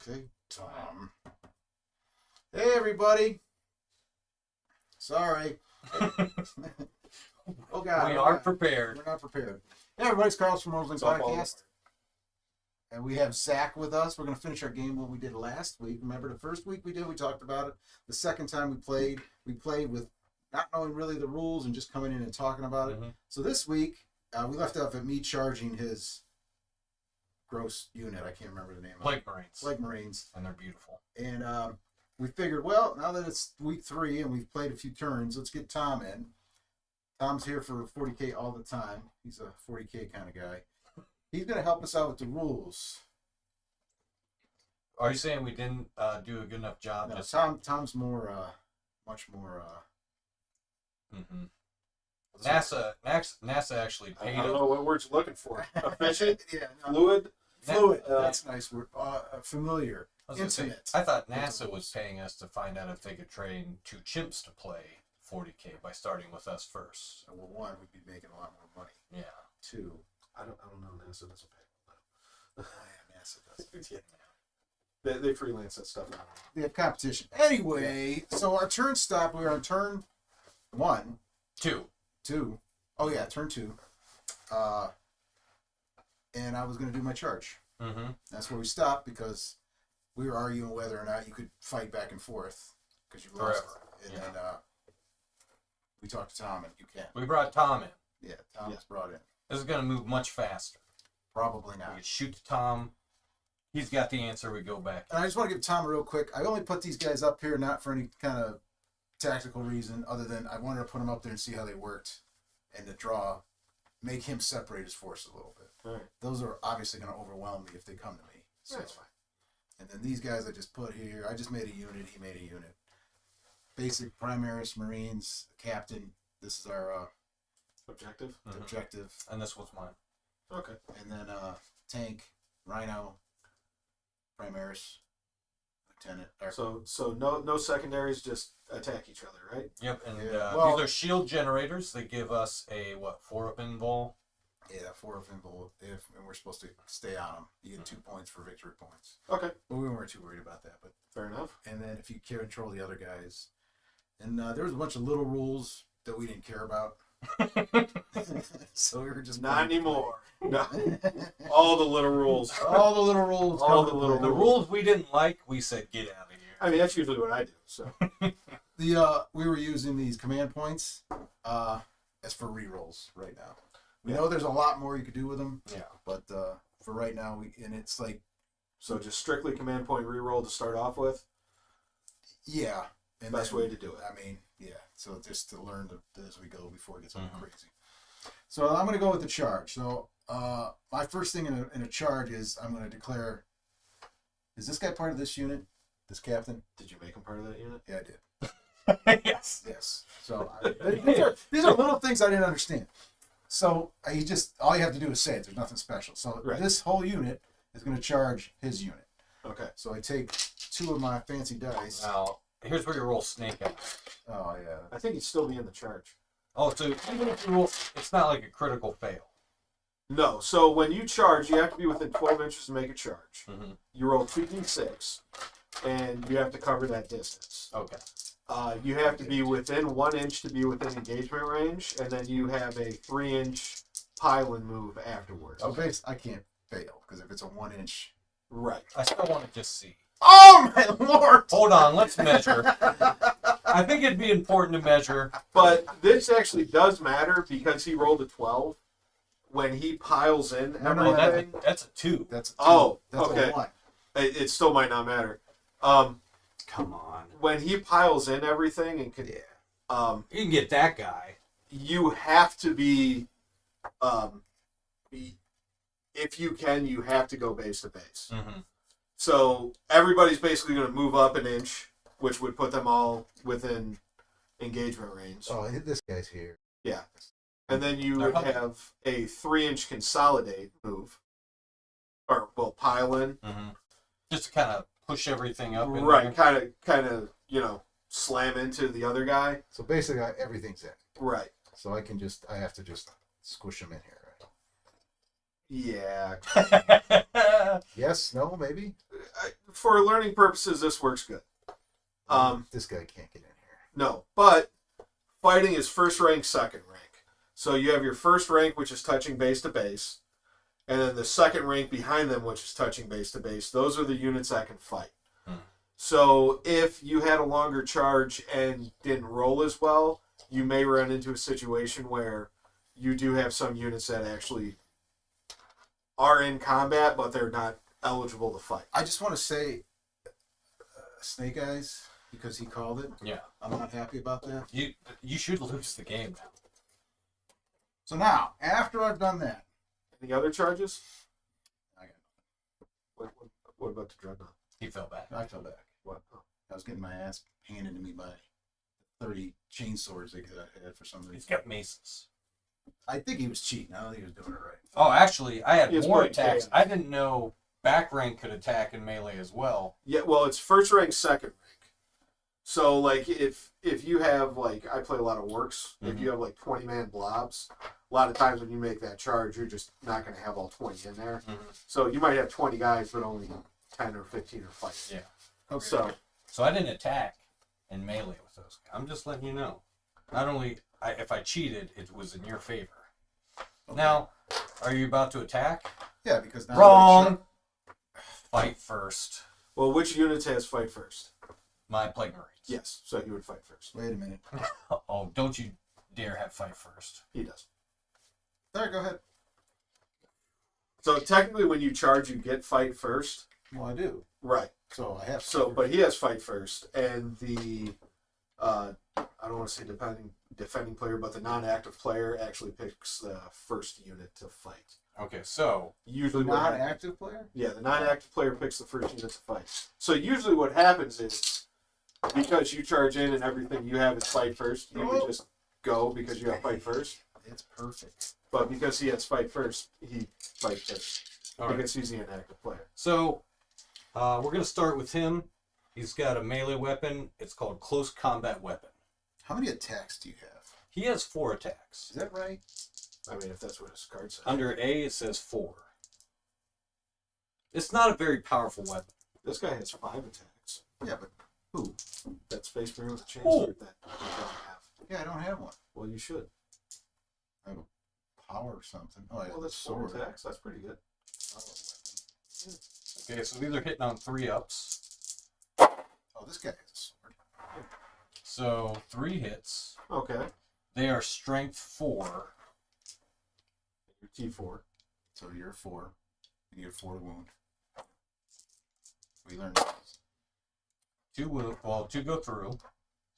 Okay, Tom. Hey, everybody. Sorry. Oh, God. We are prepared. We're not prepared. Hey, everybody. It's Carlos from Rolling Podcast. And we have Zach with us. We're going to finish our game what we did last week. Remember the first week we talked about it. The second time we played with not knowing really the rules and just coming in and talking about it. So this week, we left off at me charging his gross unit. I can't remember the name Plague Marines. Plague Marines. And they're beautiful. And we figured, well, now that it's week 3 and we've played a few turns, let's get Tom in. Tom's here for 40K all the time. He's a 40K kind of guy. He's going to help us out with the rules. Are you saying we didn't do a good enough job? No, Tom's more, much more. NASA actually paid I don't him. know what words you're looking for. Efficient? Yeah, no, Fluid? fluid. That's a nice word. Familiar. I was gonna say, Intimate. I thought NASA was paying us to find out if they could train 2 chimps to play 40K by starting with us first. Well, 1, we'd be making a lot more money. Yeah. 2. I don't know. NASA doesn't pay. Yeah, NASA does. Yeah. They freelance that stuff out. We have competition. Anyway, so our turn stop. We were on turn 1. 2. 2. Oh, yeah, turn 2. And I was going to do my charge. That's where we stopped because we were arguing whether or not you could fight back and forth because you lost. Forever. And then we talked to Tom, and you can. We brought Tom in. Yeah, Tom was brought in. This is going to move much faster. Probably We not. can shoot to Tom. He's got the answer. We go back. And I just want to give Tom real quick. I only put these guys up here not for any kind of tactical reason other than I wanted to put them up there and see how they worked and to draw, make him separate his force a little bit. All right. Those are obviously going to overwhelm me if they come to me. So That's fine. And then these guys I just put here, I just made a unit, he made a unit. Basic Primaris Marines, Captain. This is our Objective? objective. And this was mine. Okay. And then Tank, Rhino, Primaris, Lieutenant. So no secondaries, just attack each other, right? Yep, and Yeah, well- these are shield generators. They give us a, 4 up invul. Yeah, 4 of invul, and we're supposed to stay on them. You get 2 points for victory points. Okay. But we weren't too worried about that. But Fair enough. and then if you control the other guys, and there was a bunch of little rules that we didn't care about. So we were just Not anymore. No. All the little rules. all the little rules. All come the into little play. The rules we didn't like, we said, get out of here. I mean, that's usually what I do. So We were using these command points as for rerolls right now. We know there's a lot more you could do with them. Yeah. But for right now, it's like just strictly command point reroll to start off with. yeah. And Best way to do it. I mean, yeah. So just to learn as we go before it gets all crazy. So I'm going to go with the charge. So my first thing in a charge is I'm going to declare. Is this guy part of this unit? This captain? Did you make him part of that unit? Yeah, I did. Yes. Yes. So these are little things I didn't understand. So all you have to do is say it. There's nothing special. So This whole unit is going to charge his unit. Okay. So I take 2 of my fancy dice. Now, here's where you roll snake eyes. Oh yeah. I think he'd still be in the charge. Oh, so even if you roll, it's not like a critical fail. No. So when you charge, you have to be within 12 inches to make a charge. You roll 2d6, and you have to cover that distance. Okay. You have to be within 1 inch to be within engagement range, and then you have a 3-inch pile-in move afterwards. Okay, I can't fail because if it's a 1 inch. Right. I still want to just see. Oh my lord! Hold on, let's measure. I think it'd be important to measure. But this actually does matter because he rolled a 12. When he piles in No, everything, That's a 2. That's a 2. Oh, That's okay. a 1. it still might not matter. Come on. When he piles in everything and You can get that guy. you have to be, if you can, you have to go base to base. So everybody's basically going to move up an inch, which would put them all within engagement range. Oh, this guy's here. Yeah. And then you would have a 3-inch consolidate move. Or, pile in. Just to kind of push everything up. In Right. there. Kind of, slam into the other guy. So basically, everything's in. Right. So I have to just squish him in here. Right? Yeah. Yes, no, maybe. For learning purposes, this works good. This guy can't get in here. No, but fighting is first rank, second rank. So you have your first rank, which is touching base to base, and then the second rank behind them, which is touching base to base. Those are the units that can fight. So if you had a longer charge and didn't roll as well, you may run into a situation where you do have some units that actually are in combat, but they're not eligible to fight. I just want to say, Snake Eyes, because he called it. Yeah. I'm not happy about that. You should lose the game now. So now, after I've done that, Any other charges? I What about the dreadnought? He fell back. fell back. What? I was getting my ass handed to me by 30 chainswords that I had for some He's reason. got maces. I think he was cheating. I don't think he was doing it right. Oh, actually, I had He was more playing attacks. chaos. I didn't know back rank could attack in melee as well. Yeah, well, it's first rank, second rank. So, like, if you have, like, I play a lot of works. If you have, like, 20-man blobs, a lot of times when you make that charge, you're just not going to have all 20 in there. So you might have 20 guys, but only 10 or 15 are fighting. Yeah. Okay. So, I didn't attack in melee with those. I'm just letting you know. Not only if I cheated, it was in your favor. Okay. Now, are you about to attack? Yeah, because now Wrong. Fight first. well, which units has fight first? My Plague Marines. Yes, so he would fight first. Wait a minute. Oh, don't you dare have fight first. He does. All right, go ahead. So, technically, when you charge, you get fight first. Well, I do. Right. So I have. So, but he has fight first, and the I don't want to say defending player, but the non-active player actually picks the first unit to fight. Okay, so Usually, what happens- Non-active player? yeah, the non-active player picks the first unit to fight. So usually, what happens is because you charge in and everything you have is fight first, you would just go because you have fight first. It's perfect. But because he has fight first, he fights first all right. because he's the inactive player. So we're gonna start with him. He's got a melee weapon. It's called close combat weapon. How many attacks do you have? He has 4 attacks. Is that right? I mean, if that's what his card says. Under A, it says 4. It's not a very powerful weapon. This guy has 5 attacks. Yeah, but who? That Space Marine with a chain Oh. sword that you don't have. Yeah, I don't have one. Well, you should. I have a power or something. Oh, yeah, Well, that's 4 sword. attacks. That's pretty good. Power weapon. Okay, so these are hitting on 3-ups. Oh, this guy has a sword. So 3 hits. Okay. They are strength 4. Your T4. So you're 4. You get 4 wound. We learned this. 2 wound. Well, 2 go through.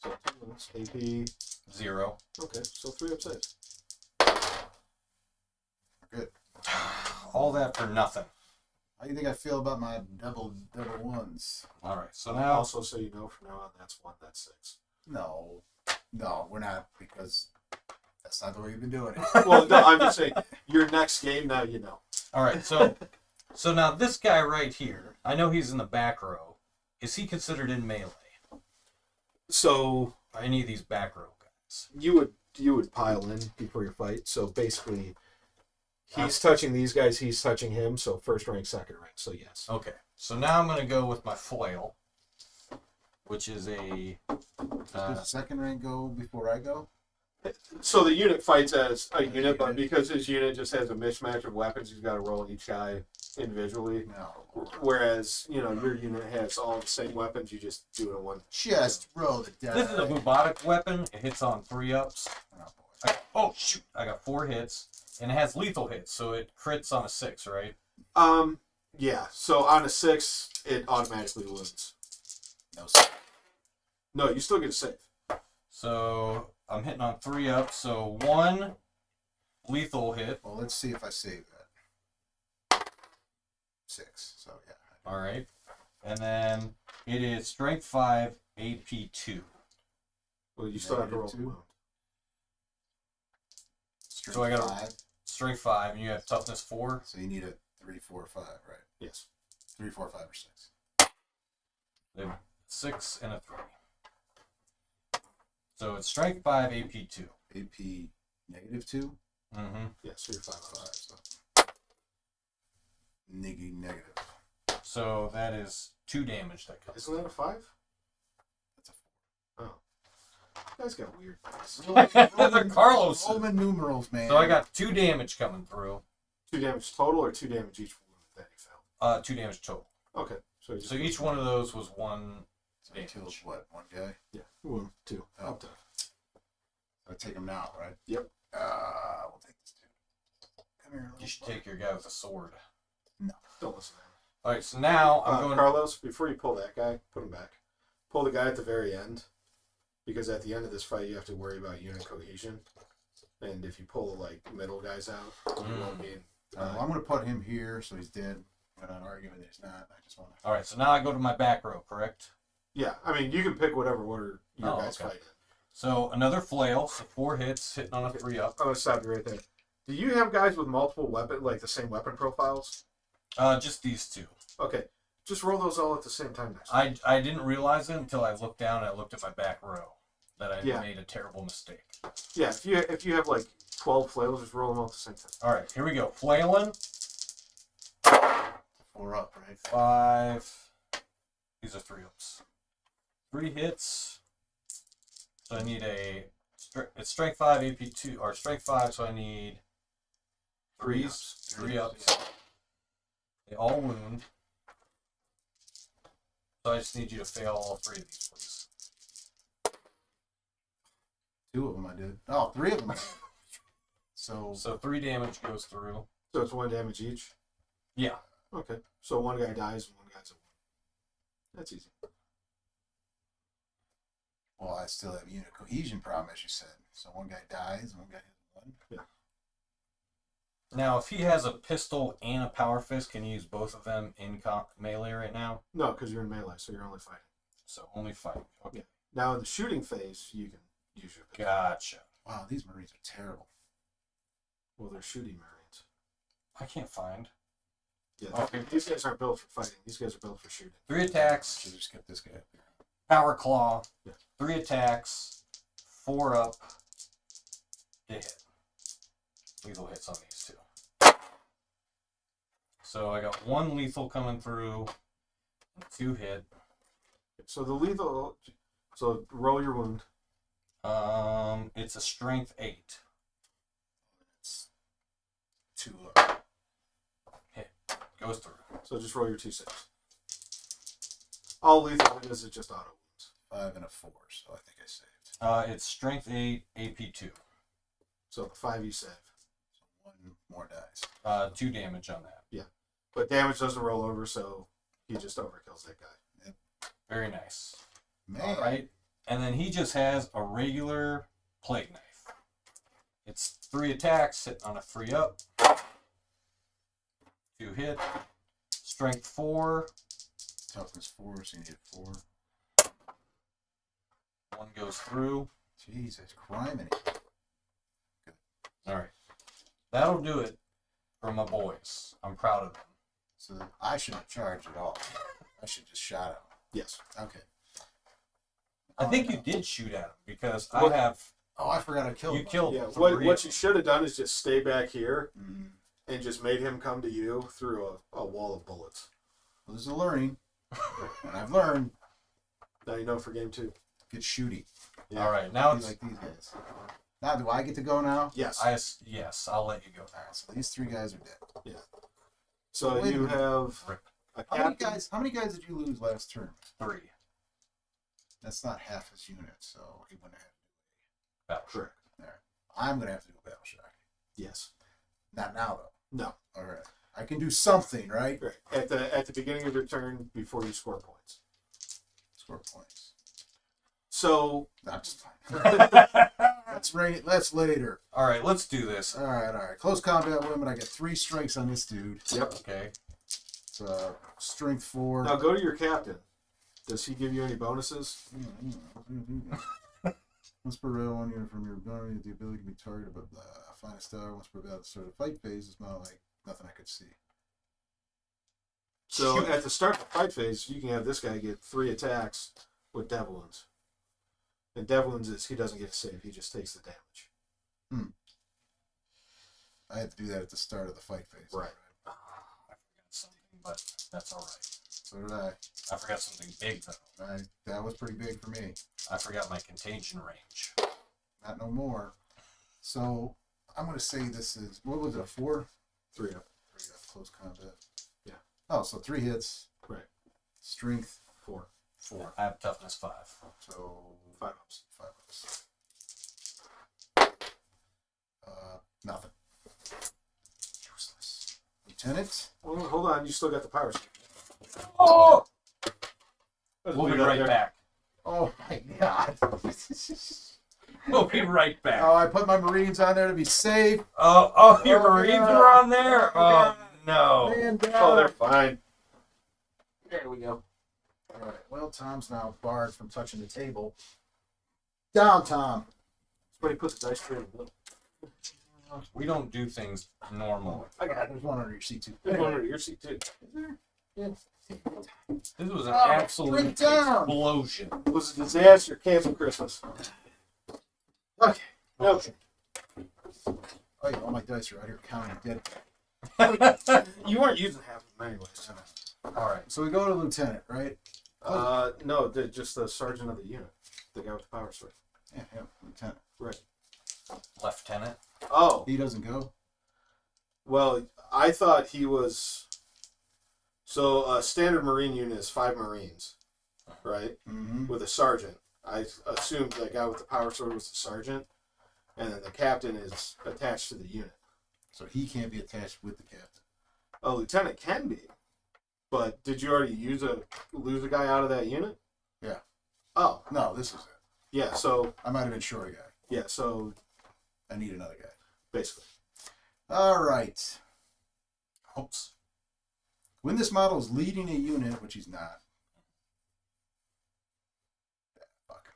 So 2 minutes. AP. 0. Okay, so 3 up saves. Good. All that for nothing. How do you think I feel about my double ones? All right. So And now also, so you know, from now on, that's 1, that's 6. No, we're not, because that's not the way you've been doing it. Well, no, I'm just saying, your next game, now you know. All right, so now this guy right here, I know he's in the back row. Is he considered in melee? So Any of these back row guys? you would pile in before your fight. So basically, he's touching these guys, he's touching him. So first rank, second rank. So yes. Okay, so now I'm gonna go with my foil, which is a. Does the second rank go before I go? So the unit fights as a unit, but because his unit just has a mismatch of weapons, he's got to roll each guy individually. No. Whereas, you know, your unit has all the same weapons, you just do it in one. Just roll the die. This is a bubonic weapon. It hits on 3-ups. Oh, boy. Oh shoot! I got 4 hits, and it has lethal hits, so it crits on a 6, right? Yeah. So on a 6, it automatically wounds. No, sir. No, you still get a save. So I'm hitting on 3-ups. So 1 lethal hit. Well, let's see if I save that. 6. So yeah. All right, and then it is strength 5, AP 2. Well, you still have to roll. Negative 2. wound. Strength So I got 5. Strength 5, and you have toughness 4. So you need a 3, 4, 5, right? Yes. 3, 4, 5, or 6. They have 6 and a 3. So it's strength 5, AP 2. AP -2. Mm-hmm. Yes. So you're 5 5. out. So Negative. So that is 2 damage that comes. Isn't that a 5? That's a Oh. You guys got weird things. 4. Carlos. Roman numerals, man. So I got 2 damage coming through. 2 damage total or 2 damage each wound that you failed? 2 damage total. Okay. So each one of those was 1 So he kills what? One guy? Yeah. Wound 2. Oh. Up to. I take him now, right? Yep. We'll take this dude. Come here. You should take your guy with a sword. Don't listen to him. Alright, so now I'm going... Carlos, before you pull that guy, put him back. Pull the guy at the very end. Because at the end of this fight, you have to worry about unit cohesion. And if you pull the middle guys out, you won't be in. I'm going to put him here so he's dead. I'm not arguing that he's not. I just want to. Alright, so now I go to my back row, correct? Yeah, I mean, you can pick whatever order your guys okay. fight in. So another flail, so 4 hits, hitting on a 3-up. I'm going to stop you right there. Do you have guys with multiple weapon, the same weapon profiles? Just these 2. Okay. Just roll those all at the same time next time. I didn't realize it until I looked down and I looked at my back row that I Yeah. made a terrible mistake. Yeah, if you have 12 flails, just roll them all at the same time. All right, here we go. Flailing. 4 up, right? 5. These are 3-ups. 3 hits. So I need it's strength 5, AP 2, or strength 5. So I need 3 ups. They all wound. So I just need you to fail all 3 of these, please. 2 of them I did. Oh, 3 of them. So 3 damage goes through. So it's 1 damage each? Yeah. Okay. So 1 guy dies and 1 guy's a 1. That's easy. well, I still have unit cohesion problem, as you said. So one guy dies, one guy has 1. Yeah. Now, if he has a pistol and a power fist, can you use both of them in melee right now? No, because you're in melee, so you're only fighting. So only fighting. Okay. Yeah. Now in the shooting phase, you can use your pistol. Gotcha. Wow, these Marines are terrible. Well, they're shooting Marines. I can't find. Yeah, Okay. these guys aren't built for fighting. These guys are built for shooting. 3 attacks, Should have just kept this guy up here. power claw, Yeah. 3 attacks, 4 up to hit. Lethal hits on these 2. So I got 1 lethal coming through, and 2 hit. So the lethal. So roll your wound. It's a strength 8. It's 2 up. Hit. Goes through. So just roll your 2 6. All lethal is just auto wounds. 5 and a 4, so I think I saved. It's strength 8, AP 2. So the 5 you save. So 1 more dies. 2 damage on that. But damage doesn't roll over, so he just overkills that guy. Very nice. Man, All right. And then he just has a regular plague knife. It's 3 attacks, hitting on a 3 up. 2 hit. Strength 4. toughness 4, so you need 4. 1 goes through. Jesus, criminy. All right. That'll do it for my boys. I'm proud of them. So I shouldn't charge at all. I should just shot him. Yes. Okay. I think you did shoot at him because What? I have. Oh, I forgot I killed You him. killed Yeah. 3 What of you them. should have done is just stay back here Mm-hmm. and just made him come to you through a wall of bullets. Well, this is a learning. And I've learned. Now you know for game 2. Get shooty. Yeah. All right. Now Be it's. like these guys. Now, do I get to go now? Yes. Yes, I'll let you go. All right, so these 3 guys are dead. So Wait a you minute. have a captain. How many guys did you lose last turn? 3. That's not half his unit, so he wouldn't have. Battle. Correct. I'm gonna have to do a battle shock. Yes. Not now though. No. All right. I can do something, right? Right. At the beginning of your turn before you score points. Score points. So No, I'm just fine. That's later. All right, let's do this. All right. Close combat women. I get 3 strikes on this dude. yep. Okay. It's strength 4. Now go to your captain. Does he give you any bonuses? Once per battle, 1 unit from your army, the ability to be targeted by the finest star. Once per battle, start of fight phase is not like nothing I could see. So Shoot. at the start of the fight phase, you can have this guy get 3 attacks with devil wounds. And devil wounds is he doesn't get a save; he just takes the damage. I had to do that at the start of the fight phase. Right. I forgot some. but that's all right. So did I. I forgot something big though. That was pretty big for me. I forgot my contagion range. Not no more. So I'm gonna say this is, what was it, a 4? 3 up. 3 up, close combat. Yeah. Oh, so 3 hits. Right. Strength 4. 4. I have toughness 5. So 5 ups. 5 ups. Nothing. Useless. Lieutenant. Well, hold on. You still got the power stick. Oh! Let's We'll be leave that right there. back. Oh my god. We'll be right back. Oh, I put my Marines on there to be safe. Oh, your Oh, Marines God. were on there? Oh, Oh, no. Man down. Oh, they're fine. There we go. All right. Well, Tom's now barred from touching the table. Down, Tom. Somebody put the dice tray in the middle. We don't do things normal. I got it. There's one under your seat too. There's one under your seat, too. Yeah. This was an Oh, absolute straight down. explosion. It was a disaster. Cancel Christmas. Okay. No. Oh, yeah, all my dice are out here counting dead. You weren't using half of them anyways. All right. So we go to lieutenant, right? No, just the sergeant of the unit. The guy with the power switch. Yeah, lieutenant. Right. Lieutenant. Oh, He doesn't go. well, I thought he was. So a standard Marine unit is 5 Marines, right? Mm-hmm. With a sergeant. I assumed the guy with the power sword was the sergeant, and then the captain is attached to the unit. So he can't be attached with the captain. A lieutenant can be, but did you already lose a guy out of that unit? Yeah. Oh, No, this is it. yeah. So I might have been short a guy. yeah. So I need another guy. basically, All right. Oops. When this model is leading a unit, which he's not. Fuck.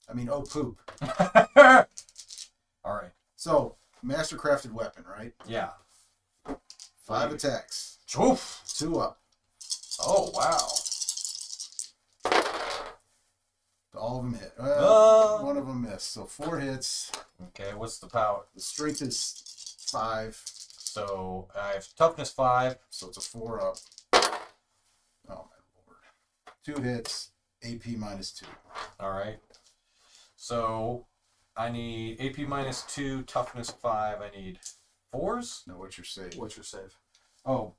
I mean, oh poop. All right. So, mastercrafted weapon, right? Yeah. 5 attacks. Oof. 2 up. Oh, wow. All of them hit. One of them missed. So 4 hits. Okay, what's the power? The strength is 5. So I have toughness 5. So it's a 4 up. Oh my lord. 2 hits. AP -2. All right. So I need AP -2, toughness 5. I need 4s. No, what's your save? what's your save? Oh,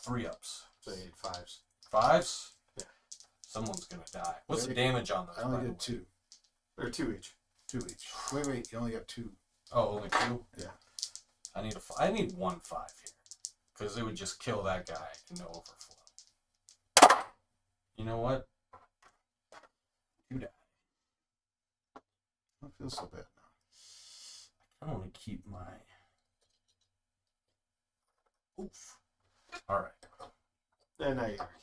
3 ups. So you need 5s. 5s. Yeah. Someone's gonna die. What's the damage on those? I by only the did way? 2. Or 2 each. 2 each. Wait. You only got 2. Oh, only 2. Yeah. I need 1 5 here, because it would just kill that guy and no overflow. You know what? You die. I don't feel so bad now. I want to keep my. Oof. All right. And now you're captain.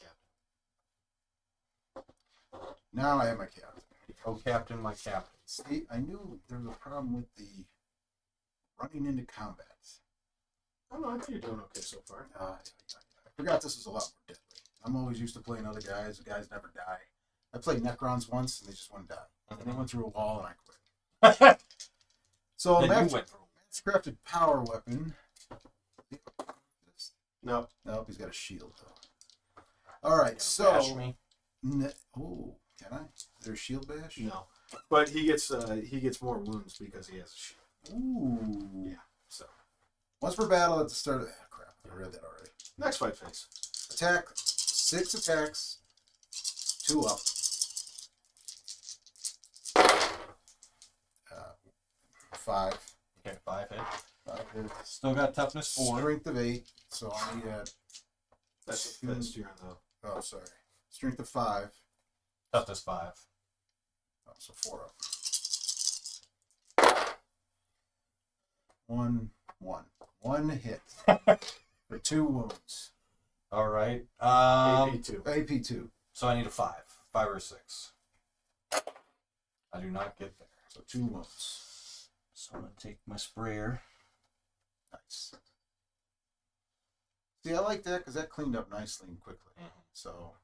Now I have my captain. Co-captain, my captain. See, I knew there was a problem with the running into combat. I don't know. I think you're doing okay so far. I forgot this was a lot more deadly. I'm always used to playing other guys. The guys never die. I played Necrons once, and they just wouldn't die. And they went through a wall, and I quit. So, Then you went through. crafted power weapon. No. Nope, he's got a shield, though. All right, Bash so... me. Oh, can I? Is there a shield bash? No. But he gets more wounds because he has a shield. Ooh. Yeah. So Once per battle at the start of... Ah, crap, I read that already. next fight phase. Attack. 6 attacks. 2 up. 5. Okay, 5 hit. 5 hits. Still got toughness 4. Strength of 8. So I need a... That's you're on the. Oh, sorry. Strength of 5. Toughness 5. Oh, so 4 up. 1. 1 hit. For 2 wounds. All right. AP2. AP 2. So I need a 5. 5 or 6. I do not get there. So 2 wounds. So I'm gonna take my sprayer. Nice. See, I like that because that cleaned up nicely and quickly. Mhm. So,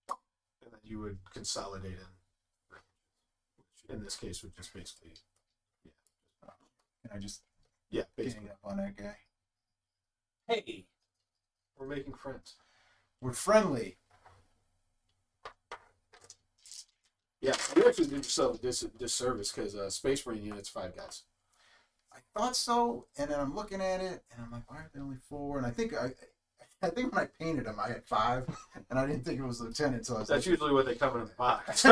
And then you would consolidate in. Which in this case would just basically. can I just Yeah, basically. gang up on that guy? Hey. We're making friends. We're friendly. Yeah, you actually did yourself a disservice because Space Marine unit's 5 guys. I thought so, and then I'm looking at it, and I'm like, why are there only 4? And I think when I painted them, I had 5, and I didn't think it was lieutenant until I was That's usually what they come in the box.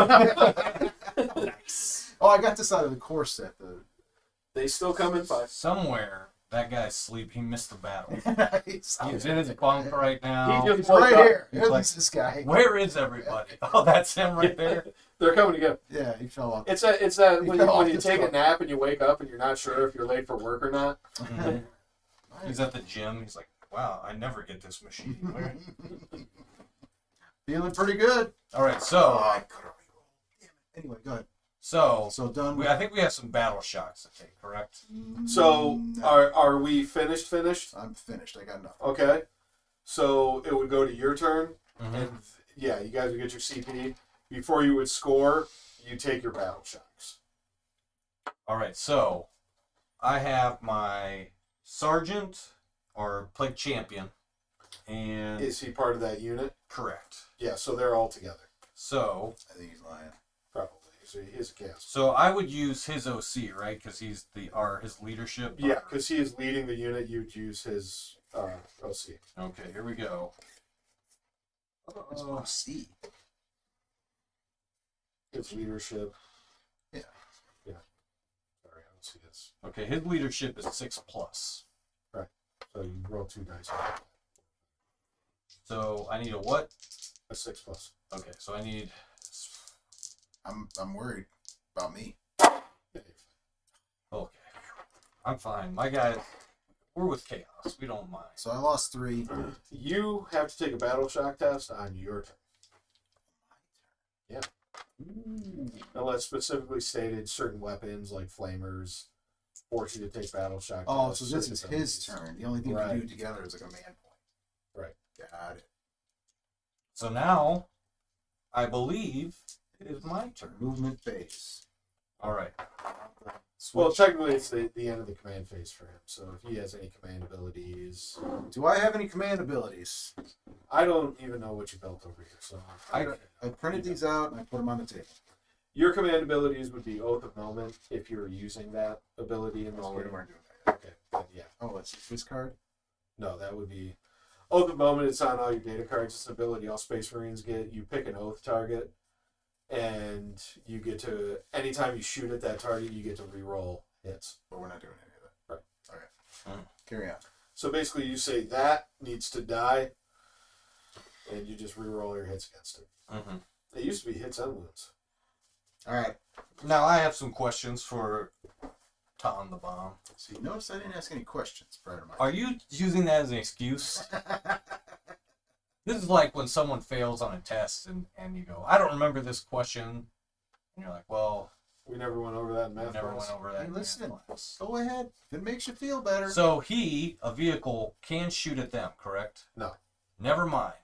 Nice. Oh, I got this out of the core set. They still come in 5. Somewhere that guy's asleep. He missed the battle. He's He's in his bunk right now. He He's right here. He's Here's like, this guy. Where is everybody? Oh, that's him right there. They're coming together. Yeah, he fell off. It's that He when fell off you his take a truck. nap and you wake up and you're not sure if you're late for work or not. Mhm. He's at the gym. He's like, wow, I never get this machine. Where? Feeling pretty good. All right, Oh, so I could have rerolled. Damn it. Anyway, go ahead. so So done. I think we have some battle shocks to take, correct? So No. are we finished? I'm finished. I got nothing. Okay. So it would go to your turn, Mhm. and yeah, you guys would get your CP. Before you would score, you take your battle shocks. All right, so I have my sergeant or plague champion, and Is he part of that unit? correct. Yeah, so they're all together. So I think he's lying. Probably. So he is a cast. so I would use his OC, right? Because he's his leadership. Yeah, because he is leading the unit, you'd use his OC. Okay, here we go. It's OC. His leadership. Yeah. Yeah. Sorry, I don't see this. Okay, his leadership is 6+. So you roll 2 dice. So I need a what? A 6+. Okay, so I need. I'm worried about me. Okay, I'm fine. My guys, we're with chaos. We don't mind. So I lost 3. You have to take a battle shock test on your turn. Yeah. Unless specifically stated, certain weapons like flamers force you to take battle shock Oh, tests. so this is certain his abilities. turn. The only thing Right. we do together is a command point. Right. Got it. So now, I believe it is my turn. Movement base. All right. Well, Switch. technically, it's the end of the command phase for him. So if he has any command abilities, Do I have any command abilities? I don't even know what you built over here. So I printed these out and I put them on the table. your command abilities would be Oath of Moment if you're using that ability in this Oh, we game. weren't doing that. Okay, then yeah. Oh, that's this card. No, that would be Oath of Moment. It's on all your data cards. It's an ability all Space Marines get. You pick an Oath target, and you get to anytime you shoot at that target, you get to re-roll hits. But we're not doing any of that. Right. Okay. Mm. Carry on. So basically, you say that needs to die, and you just re-roll your hits against it. Mm-hmm. It used to be hits and wounds. All right. Now I have some questions for Tom the Bomb. See, notice I didn't ask any questions prior to my. Are you using that as an excuse? This is like when someone fails on a test and you go, I don't remember this question. And you're like, well, We never went over that in we math never class. went over that. Hey, in listen. math class. Go ahead. If it makes you feel better. So a vehicle, can shoot at them, correct? No. Never mind.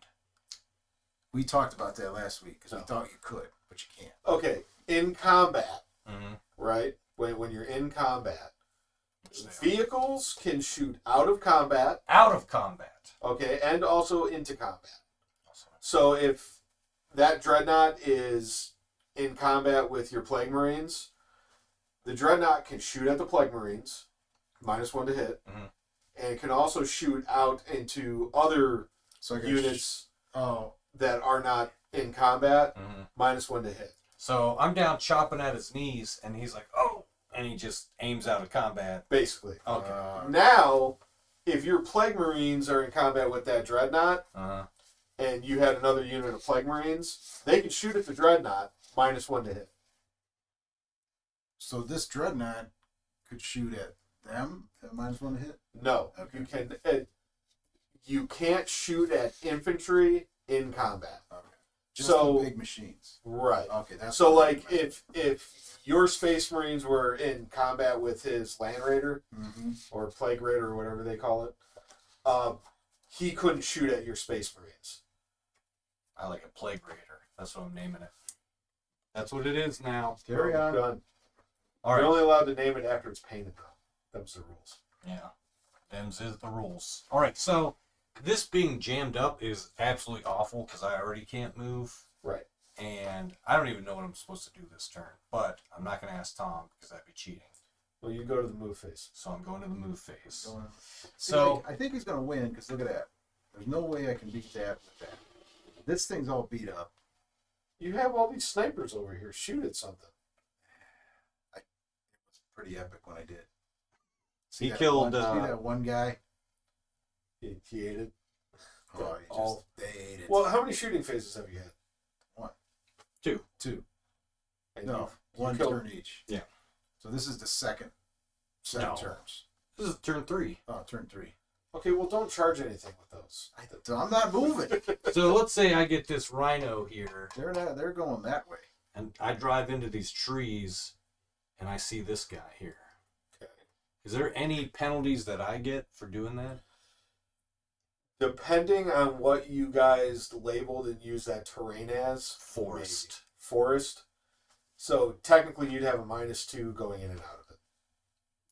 we talked about that last week because No. we thought you could, but you can't. Okay, in combat, Mm-hmm. right? When you're in combat, vehicles can shoot out of combat, Out of combat. okay, and also into combat. So if that dreadnought is in combat with your plague marines, the dreadnought can shoot at the plague marines, -1 to hit, Mhm. and can also shoot out into other So I got units oh, that are not in combat, Mm-hmm. -1 to hit. So I'm down chopping at his knees, and he's like, oh, and he just aims out of combat. Basically. Okay. Now, if your plague marines are in combat with that dreadnought, Uh-huh. and you had another unit of plague marines, they can shoot at the dreadnought, -1 to hit. so this dreadnought could shoot at them at -1 to hit. No, Okay. you can. You can't shoot at infantry in combat. Okay. Just So the big machines. right. Okay, that's So what I like meant. if your space marines were in combat with his land raider Mhm. or plague raider or whatever they call it, he couldn't shoot at your space marines. I like a plague raider. That's what I'm naming it. That's what it is now. Carry on. Done. All You're right. only allowed to name it after it's painted though. Them's the rules. Yeah. Them's is the rules. All right. So this being jammed up is absolutely awful because I already can't move. Right. And I don't even know what I'm supposed to do this turn. But I'm not going to ask Tom because that'd be cheating. Well, you go to the move phase. So I'm going to the move phase. See, So like, I think he's going to win because look at that. There's no way I can beat that with that. This thing's all beat up. You have all these snipers over here. Shoot at something. It was pretty epic when I did. He killed. See that one guy? He ate it. Oh, he just they ate it. Well, how many shooting phases have you had? Two. And No, you one killed- turn each. Yeah. So this is the second No. turns. This is turn 3. Oh, turn 3. Okay, well, don't charge anything with those. I'm not moving. So let's say I get this rhino here, They're going that way. and I drive into these trees, and I see this guy here. Okay. Is there any penalties that I get for doing that? Depending on what you guys labeled and used that terrain as. Forest. Maybe. Forest. So technically you'd have a -2 going in and out of it.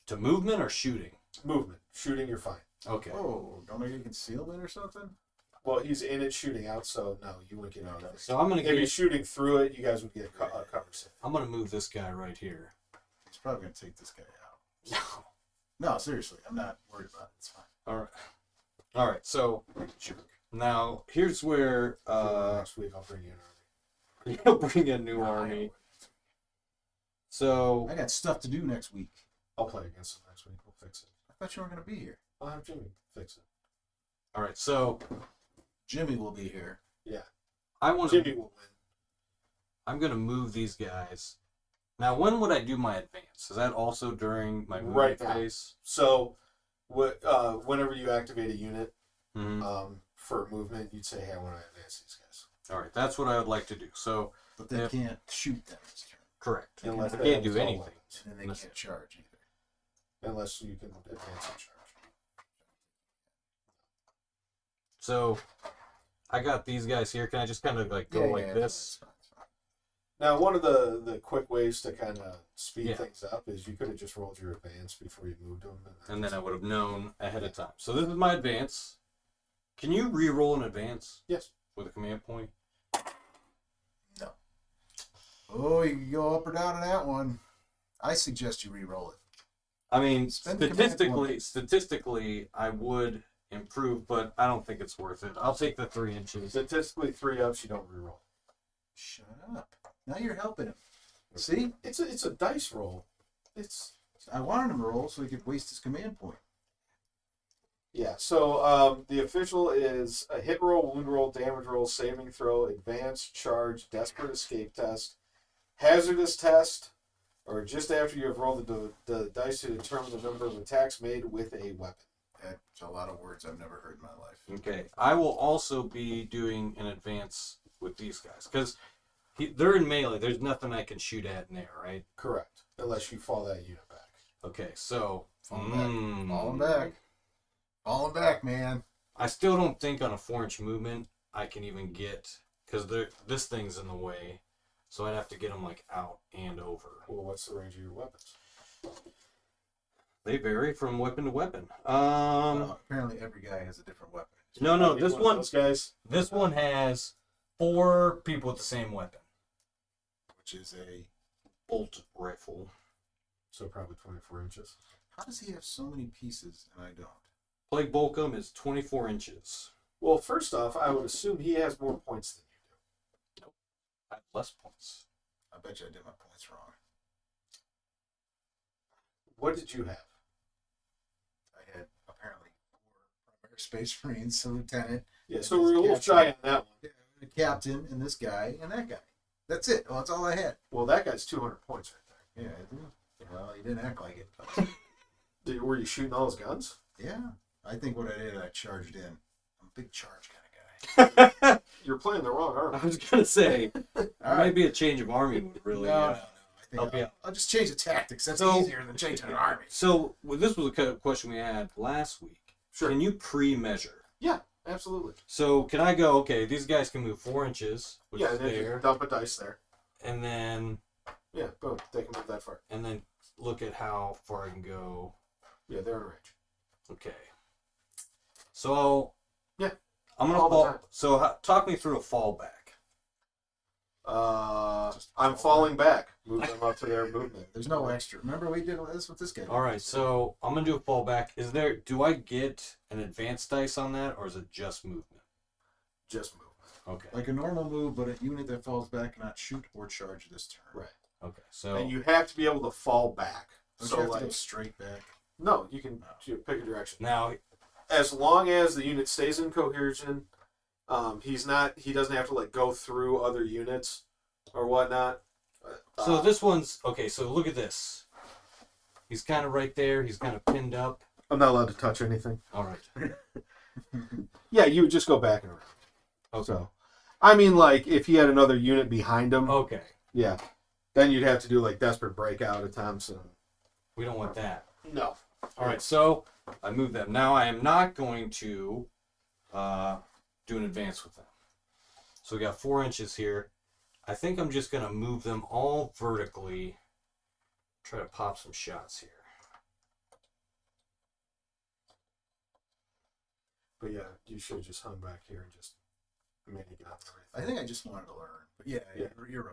To movement or shooting? Movement. Shooting, you're fine. Okay. Oh, don't I get concealment or something? Well, he's in it shooting out, so no, you wouldn't get anything. So I'm gonna If he's get. shooting through it, you guys would get a cover save. I'm gonna move this guy right here. He's probably going to take this guy out. No. No, seriously, I'm not worried about it. It's fine. All right. All right. So Jerk. now here's where Next week I'll bring you an army. you'll bring a new army. So I got stuff to do next week. I'll play against him next week. We'll fix it. I thought you weren't going to be here. I'll have Jimmy fix it. all right. So Jimmy will be here. Yeah. I want Jimmy to. will win. I'm gonna move these guys. Now, when would I do my advance? Is that also during my movement Right now. phase? So, whenever you activate a unit Mm-hmm. for movement, you'd say, hey, I want to advance these guys. All right. That's what I would like to do. So But they Yep. can't shoot them this turn. correct. Unless I they can't have do assault anything. weapons. And then they can't charge either. Unless you can advance and charge. So I got these guys here. Can I just kind of like go like this? It's fine, it's fine. Now, one of the quick ways to kind of speed Yeah. things up is you could have just rolled your advance before you moved them. And then I would have known ahead of time. So this is my advance. Can you re-roll an advance Yes. with a command point? No. Oh, you can go up or down on that one. I suggest you re-roll it. I mean, Spend the command statistically, I would improve, but I don't think it's worth it. I'll take the 3 inches. Statistically, 3-ups, you don't reroll. Shut up. Now you're helping him. See? It's a dice roll. I wanted him to roll so he could waste his command point. Yeah, so the official is a hit roll, wound roll, damage roll, saving throw, advance, charge, desperate escape test, hazardous test, or just after you have rolled the dice to determine the number of attacks made with a weapon. That's a lot of words I've never heard in my life. Okay. I will also be doing an advance with these guys because they're in melee. There's nothing I can shoot at in there, right? Correct, unless you fall that unit back. Okay, so Falling back. Falling back, man. I still don't think on a 4-inch movement I can even get because this thing's in the way, so I'd have to get them like out and over. Well, what's the range of your weapons? They vary from weapon to weapon. Apparently every guy has a different weapon. No, Get this of one those guys. this one has 4 people with the same weapon. Which is a... Bolt rifle. So probably 24 inches. How does he have so many pieces and I don't? Plague Bolcum is 24 inches. Well, first off, I would assume he has more points than you do. I have less points. I bet you I did my points wrong. What did you have? I had apparently 4 primary space marines, a lieutenant, Yeah, so we're a little shy on that one. a captain, and this guy, and that guy. That's it. Well, that's all I had. Well, that guy's 200 points right Yeah, I do. Well, he didn't act like it. there. Were you shooting all his guns? Yeah, I think what I did, I charged in. I'm a big charge kind of guy. You're playing the wrong army. I was gonna say All maybe a change of army would really. No. I help you think out. I'll just change the tactics. That's So- easier than changing an army. So this was a kind of question we had last week. Sure. Can you pre-measure? Yeah, absolutely. So can I go? Okay, these guys can move 4 inches, which Yeah, is and then you there, can dump a dice there. and then Yeah, boom. They can move that far. look at how far I can go. Yeah, they're in range. Okay. So Yeah. I'm gonna All the fall. time. So talk me through a fallback. I'm falling back. Move them up to their movement. There's no extra. Remember we did this with this guy. All right, so I'm gonna do a fallback. Do I get an advanced dice on that, or is it just movement? Just movement. Okay. Like a normal move, but a unit that falls back cannot shoot or charge this turn. Right. Okay. So And you have to be able to fall back. Don't So you have like, to go straight back. no, you can pick a direction. now, As long as the unit stays in cohesion, he doesn't have to like go through other units or whatnot. so this one's okay. So look at this. He's kind of right there. He's kind of pinned up. I'm not allowed to touch anything. All right. Yeah, you would just go back and around. Okay. So, I mean, like if he had another unit behind him, Okay. yeah, then you'd have to do like desperate breakout attempts. And... We don't want that. No. All right. So I move them. Now I am not going to do an advance with them. So we got 4 inches here. I think I'm just gonna move them all vertically. Try to pop some shots here. But yeah, you should have just hung back here and just made it get everything. I think I just wanted to learn. But yeah, Yeah. you're right.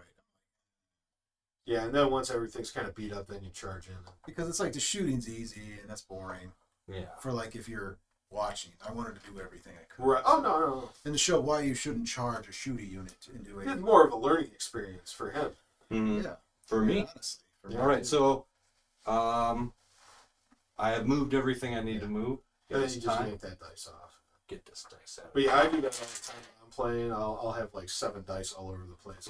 Yeah, and then once everything's kind of beat up, then you charge in. Because it's like the shooting's easy and that's boring. Yeah. For like if you're watching, I wanted to do everything I could. Right. Oh no. And to show why you shouldn't charge a shooty unit into It's a. more of a learning experience for him. Mhm. Yeah. For me. Yeah, honestly. For me. All right. So, I have moved everything I need to move. And then It's you just time. yank that dice off. Get this dice out. But yeah, I do that all the time when I'm playing. I'll have like 7 dice all over the place.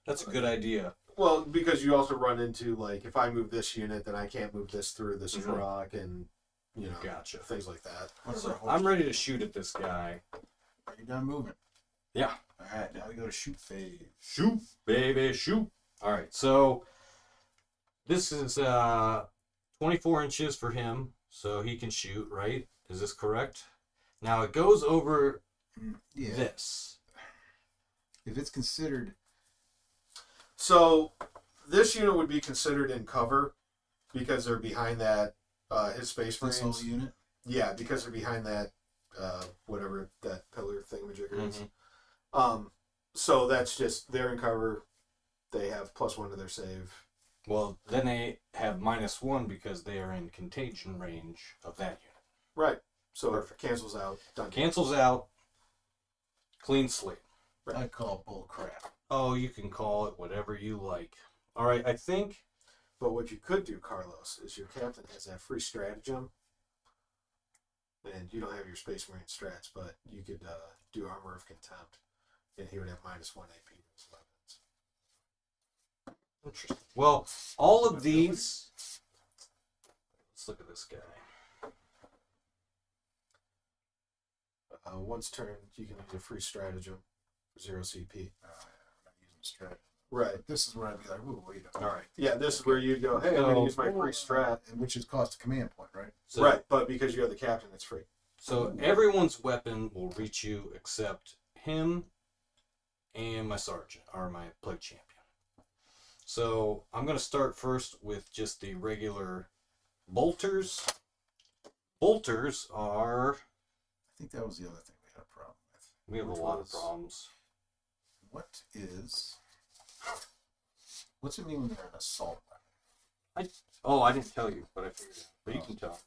That's a good idea. Well, because you also run into like if I move this unit, then I can't move this through this Mhm. truck, and you know, Gotcha. things like that. What is So our I'm ready to shoot at this guy. Are you done moving? Yeah. All right, now we go to shoot phase. Shoot, baby, shoot. All right. So this is 24 inches for him, so he can shoot. Right? Is this correct? Now it goes over Yeah. this. If it's considered. So this unit would be considered in cover because they're behind that his space This whole marines. unit. Yeah, because they're behind that whatever that pillar thingamajigger is. Mhm. So that's just they're in cover. They have +1 to their save. Well, then they have -1 because they are in contagion range of that unit. Right. So Perfect. it cancels out. Done. Cancels out. Clean slate. I call bull crap. Oh, you can call it whatever you like. All right, I think. But what you could do, Carlos, is your captain has that free stratagem, and you don't have your Space Marine strats, but you could do Armor of Contempt, and he would have -1 AP to his weapons. Interesting. Well, all of these. Let's look at this guy. Once turn, you can use a free stratagem for 0 CP. I'm not using strat. Right. But this is where I'd be like, ooh, wait. All right. Yeah, this is where you'd go, hey, I'm going to use my free strat. And which is cost a command point, right? So, Right, but because you're the captain, it's free. So everyone's weapon will reach you except him and my sergeant, or my plague champion. So I'm going to start first with just the regular bolters. Bolters are. I think that was the other thing we had a problem with. We have Which a lot ones? of problems. What's it mean when they're an assault weapon? Oh, I didn't tell you, but I figured it. But you can tell.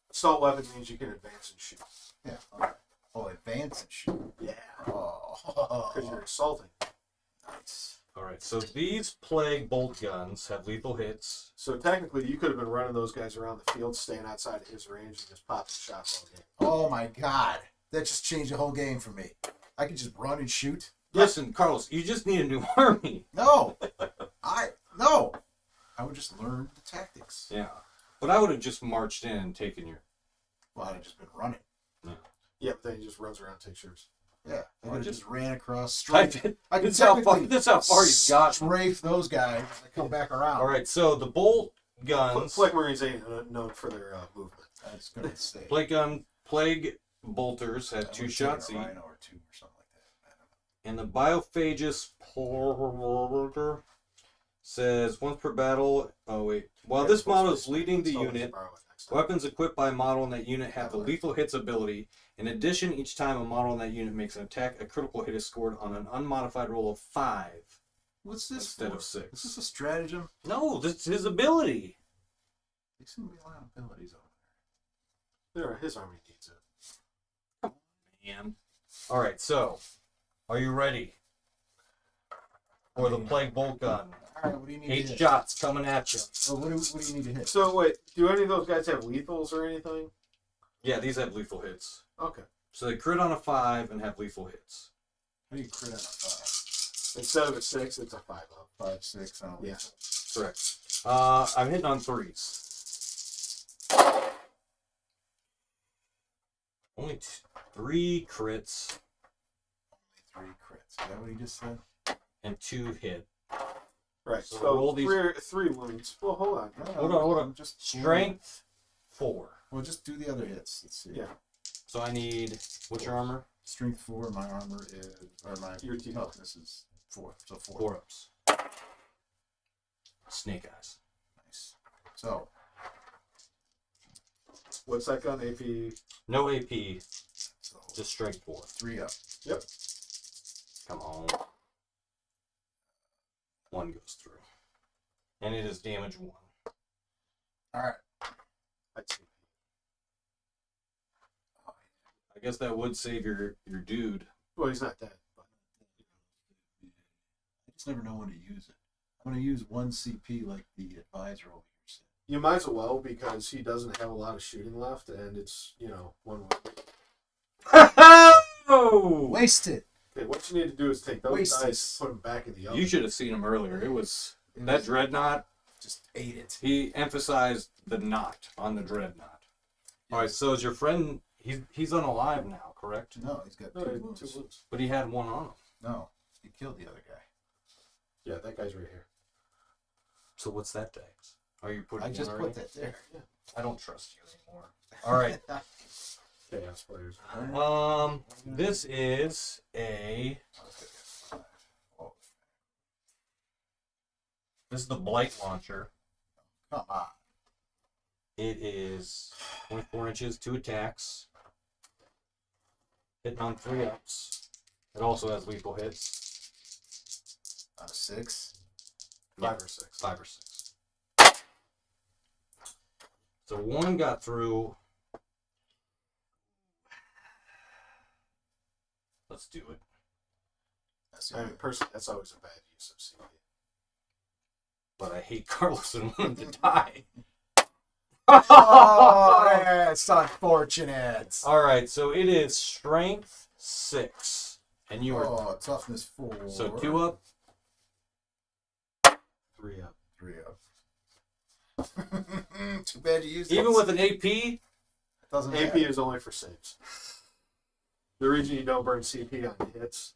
Assault weapon means you can advance and shoot. Yeah. Okay. Oh, advance and shoot. Yeah. Oh, Because you're assaulting. nice. All right, so these plague bolt guns have lethal hits. So technically, you could have been running those guys around the field, staying outside of his range, and just popping shots all game. Oh my God, that just changed the whole game for me. I could just run and shoot. Listen, Carlos, you just need a new army. No, no. I would just learn the tactics. Yeah, but I would have just marched in and taken your. Well, I'd have just been running. Yeah, but then he just runs around and takes yours. Yeah, I Or could just- just ran across. Type Strafe. it. I could That's how far. technically That's how far you've got. strafe those guys. I come back around. All right, so the bolt guns, Plague Marines ain't known for their movement. I was gonna say. plague bolters I have would 2 take shots a each, rhino or two or something like that. I don't know. and the biophagous says once per battle. Oh wait, while this model is leading the Let's always unit, borrow it next time. Weapons equipped by a model in that unit have the lethal hits ability. In addition, each time a model in that unit makes an attack, a critical hit is scored on an unmodified roll of 5 What's this instead for? of 6. Is this a stratagem? No, this is his ability. They seem to be a lot of abilities over His army needs it. Man. All right, so are you ready for the plague bolt gun? there. All right, what do you need 8 to hit? shots coming at you. Oh, what do you need to hit? So wait, do any of those guys have lethals or anything? Yeah, these have lethal hits. Okay. So they crit on a 5 and have lethal hits. How do you crit on a 5? Instead of a 6, it's a 5 up. 5, 6 on a Yeah. lethal. Correct. I'm hitting on 3s. Only 3 crits Only 3 crits. Is that what he just said? and 2 hit. Right. So So, roll these- three wounds. Well, hold on. Hold on. Just Strength 4. Well, just do the other hits. Let's see. Yeah. So I need, what's your armor? Strength 4. My armor is, or my Your team. toughness is 4. So 4. 4 ups. Snake eyes. Nice. So What's that gun? AP. No AP, so just strength 4. 3 up. Yep. Come on. 1 goes through. And it is damage 1. All right. I'd say. I guess that would save your dude. Well, he's not dead. But, I just never know when to use it. I'm going to use 1 CP like the advisor over here said. you might as well because he doesn't have a lot of shooting left, and it's 1 wound. Oh! Waste it. Okay, what you need to do is take those Waste dice, put them back in the oven. You should have seen him earlier. It was It that was- dreadnought. Just ate it. He emphasized the knot on the dreadnought. All right, so is your friend? He's unalive now, correct? No, he's got No, 2 he had wounds. 2 wounds. But he had 1 on him. No, he killed the other guy. Yeah, that guy's right here. So what's that dice? Are you putting? I just in put already? that there. I don't trust you anymore. All right. Chaos players. This is a. Oh, This is the blight launcher. come on. It is 24 inches, 2 attacks. Hitting on 3 ups. It also has lethal hits. On a 6. 5 or 6. 5 or 6. So 1 got through. Let's do it. That's I mean, personally, that's always a bad use of CP. But I hate Carlos and want him to die. Oh, that's unfortunate. All right, so it is strength 6, and you are Oh, toughness 4. so 2 up. 3 up. 3 up. Too bad you used Even it. with an AP, Doesn't AP matter. is only for saves. The reason you don't burn CP on hits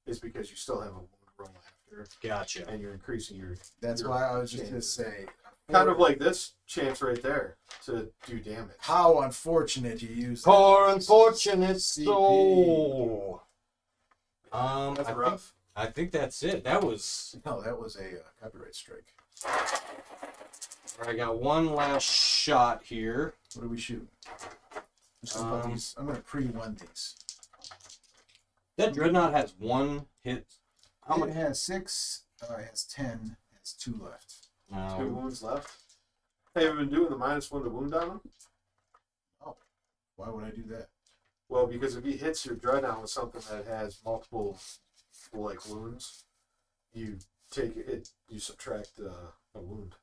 is because you still have a wound roll after, gotcha. and you're increasing your. That's your why I was just going to chances. say. Kind of like this chance right there to do damage. How unfortunate you used Poor that. unfortunate CP. soul. That's I rough. think that's it. That was. No, that was a copyright strike. I got one last shot here. What do we shoot? I'm going to pre-1 these. That dreadnought has 1 hit. How It much? has 6. It has 10. It has 2 left. 2 No. wounds left. Have you been doing the -1 to wound on him? Why would I do that? Well, because if he hits your dreadnought with something that has multiple wounds, you take it. You subtract a wound.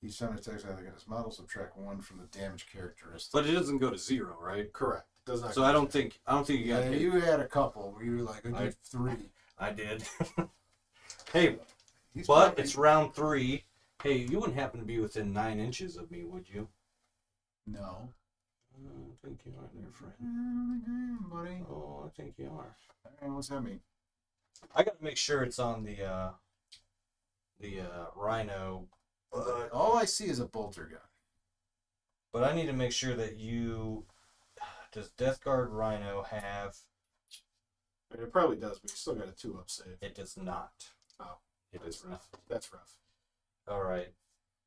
Each time it attacks either against model, subtract 1 from the damage characteristic. But it doesn't go to 0, right? Correct. It does not. So I don't think you got Yeah, hit. you had a couple where you were like, I did 3. I did. Hey, He's but probably- it's round 3. Hey, you wouldn't happen to be within 9 inches of me, would you? No. I don't think you are there, friend. Buddy. Oh, I think you are. What's that mean? I gotta make sure it's on the Rhino, All I see is a bolter gun. but I need to make sure that you. Does Death Guard Rhino have? I mean, it probably does, but you still got a 2-up save. It does not. Oh, It that's is rough. not. That's rough. All right.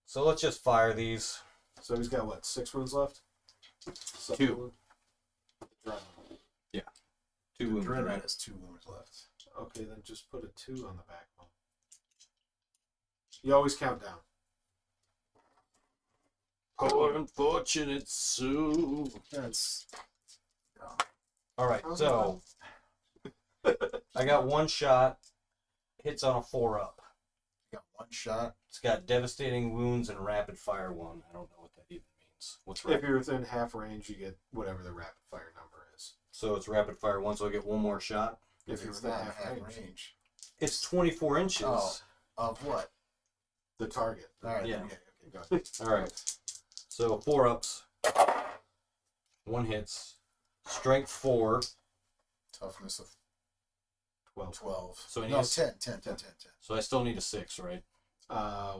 So let's just fire these. So he's got what, 6 wounds left? 2. Dreadnought. 2 wounds. Dreadnought Right? has 2 wounds left. Okay, then just put a 2 on the backbone. You always count down. Oh, unfortunate Sue. That's. All right, so I got 1 shot. Hits on a 4-up. Got 1 shot. It's got devastating wounds and rapid fire 1. I don't know what that even means. What's If rapid? you're within half range, you get whatever the rapid fire number is. So it's rapid fire 1, so I get 1 more shot. If you're It's within not half range. It's 24 inches. Oh. Of what? The target. All right. Yeah. Okay, go ahead. All right. So 4 ups. 1 hits. Strength 4. Toughness of 12. 12. So I need no, a- 10. So I still need a 6, right?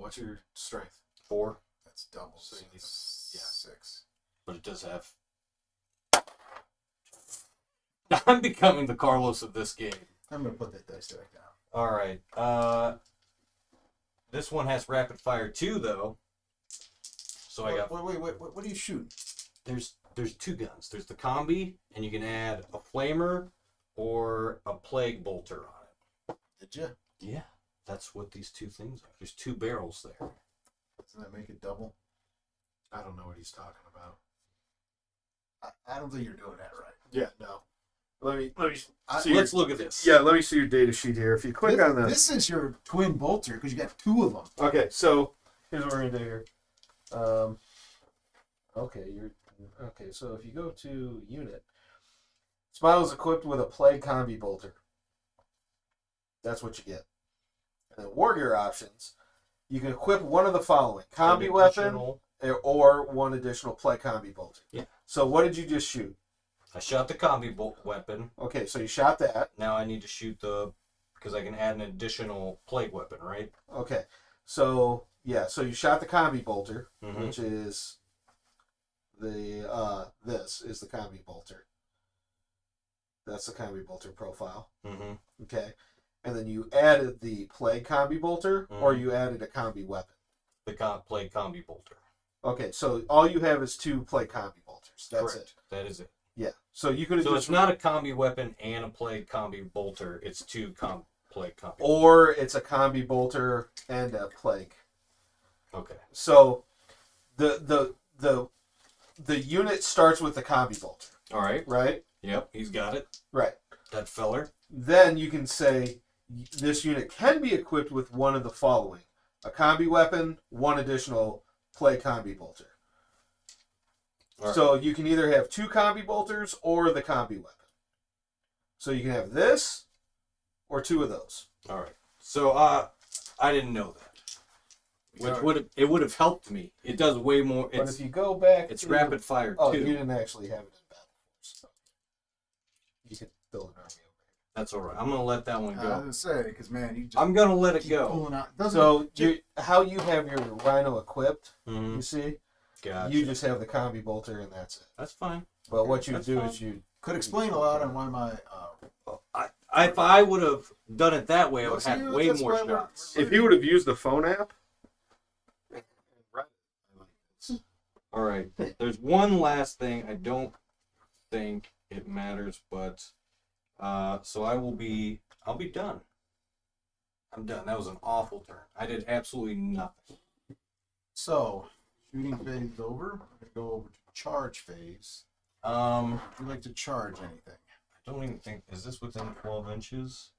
What's your strength? 4. That's double. So you need- yeah. 6. But it does have. I'm becoming the Carlos of this game. I'm going to put that dice back down. All right. This one has rapid fire 2 though. So I got Wait. What are you shooting? there's 2 guns. There's the combi, and you can add a flamer or a plague bolter on it. Did you? Yeah, that's what these 2 things are. There's 2 barrels there. Doesn't that make it double? I don't know what he's talking about. I don't think you're doing that right. Yeah, no. Let me see. Let's look at this. Yeah, let me see your data sheet here. If you click on this. This is your twin bolter because you got 2 of them. Okay, so here's what we're gonna do here. Okay. So if you go to unit, this model is equipped with a plague combi bolter. That's what you get. And then war gear options, you can equip one of the following: combi weapon Additional- or 1 additional plague combi bolter. Yeah. So what did you just shoot? I shot the combi weapon. Okay, so you shot that. Now I need to shoot because I can add an additional plague weapon, right? Okay, so yeah, so you shot the combi bolter, Mhm. which is this is the combi bolter. That's the combi bolter profile. Mm-hmm. Okay, and then you added the plague combi bolter, or you added a combi weapon. The plague combi bolter. Okay, so all you have is 2 plague combi bolters. That's Correct. it. That is it. Yeah. So you could have So just, it's not a combi weapon and a plague combi bolter. It's 2 plague combi. or it's a combi bolter and a plague. Okay. So the unit starts with the combi bolter, All right. right? Yep. He's got it. Right. That feller. Then you can say this unit can be equipped with one of the following: a combi weapon, 1 additional plague combi bolter. All right. So you can either have 2 combi bolters or the combi weapon. So you can have this or 2 of those. All right. So I didn't know that, which would have helped me. It does way more. But It's if you go back, it's to, rapid fire Oh, 2. you didn't actually have it in battle force. So you could build an army over That's all right. I'm gonna let that one I was go. going to say, because, man, you just I'm gonna let it keep go. pulling out. here. Doesn't So it- how you have your rhino equipped, Mm-hmm. you see, Gotcha. you just have the combi bolter and that's it. That's fine. But what you That's do fine. is you could explain a lot on why my. If I would have done it that way, I would See, have had way that's more why we're- shots. if you would have used the phone app. All right. There's one last thing. I don't think it matters, but so I'll be done. I'm done. That was an awful turn. I did absolutely nothing. So, shooting phase is over. We're going to go over to charge phase. I Would you like to charge anything? don't even think, is this within 12 inches?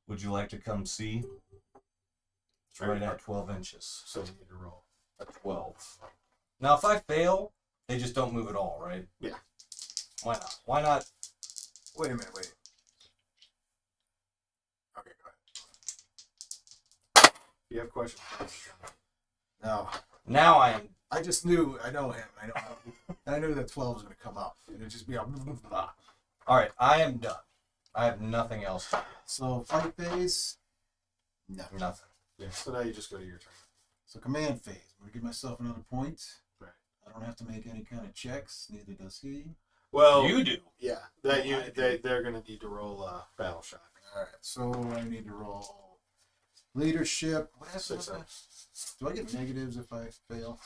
Would you like to come see? It's right at 12 inches. So you need to roll. A 12. Now, if I fail, they just don't move at all, right? Yeah. Why not? Why not? Wait a minute, wait. Okay, go ahead. You have questions? No. Now I am. I just knew, I know him. I knew that 12 was going to come up. And it'd just be a blah. All right, I am done. I have nothing else. So, fight phase? No. Nothing. Yeah. So now you just go to your turn. So, command phase. I'm going to give myself another point. Right. I don't have to make any kind of checks. Neither does he. Well, You do. yeah, that unit they're going to need to roll a battle shock. Alright, so I need to roll Leadership. What happens with 6 that? Do I get negatives if I fail?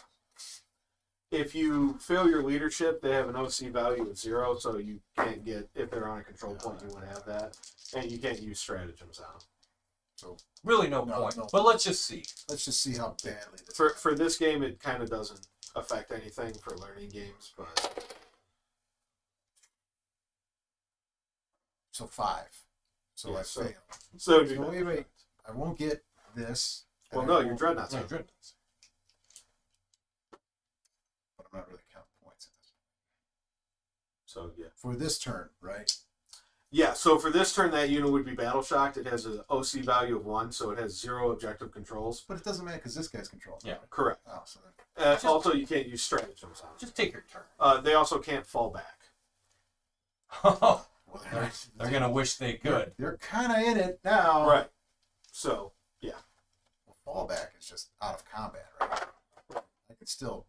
If you fail your leadership, they have an OC value of 0, so you can't get, if they're on a control point, you want to have that. And you can't use stratagems on them. So Really no No, point. no. But let's just see. let's just see how badly this. For this game, it kind of doesn't affect anything for learning games, but So 5. So Yeah, I so- fail. so So wait. I won't get this. Well, and no, I your won't- dreadnoughts. No, are- dreadnoughts. But I'm not really counting points in this. So yeah, For this turn, right? yeah. So for this turn, that unit would be battle shocked. It has an OC value of 1, so it has 0 objective controls. But it doesn't matter because this guy's controlled. Yeah. Correct. Oh, so then, Also, you can't use stratagems on Just take your turn. them. They also can't fall back. well, They're gonna wish they could. They're kind of in it now. Right. So Well, fallback is just out of combat, right? I can still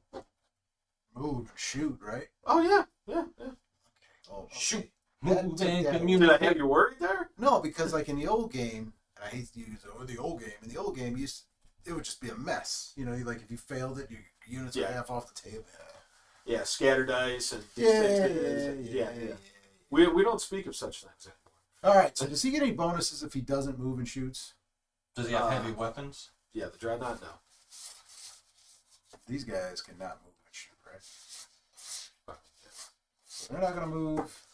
move and shoot, right? oh yeah. Oh, okay. Shoot. That Move took and that- Did I communicate. have you worried there? No, because like in the old game, and I hate to use the old game. In the old game, it would just be a mess. You know, like if you failed it, your units were Yeah. half off the table. Yeah, scatter dice and Yeah. We don't speak of such things anymore. All right. So does he get any bonuses if he doesn't move and shoots? Does he have heavy weapons? Yeah, the dreadnought, no. These guys cannot move and shoot, right? So they're not gonna move.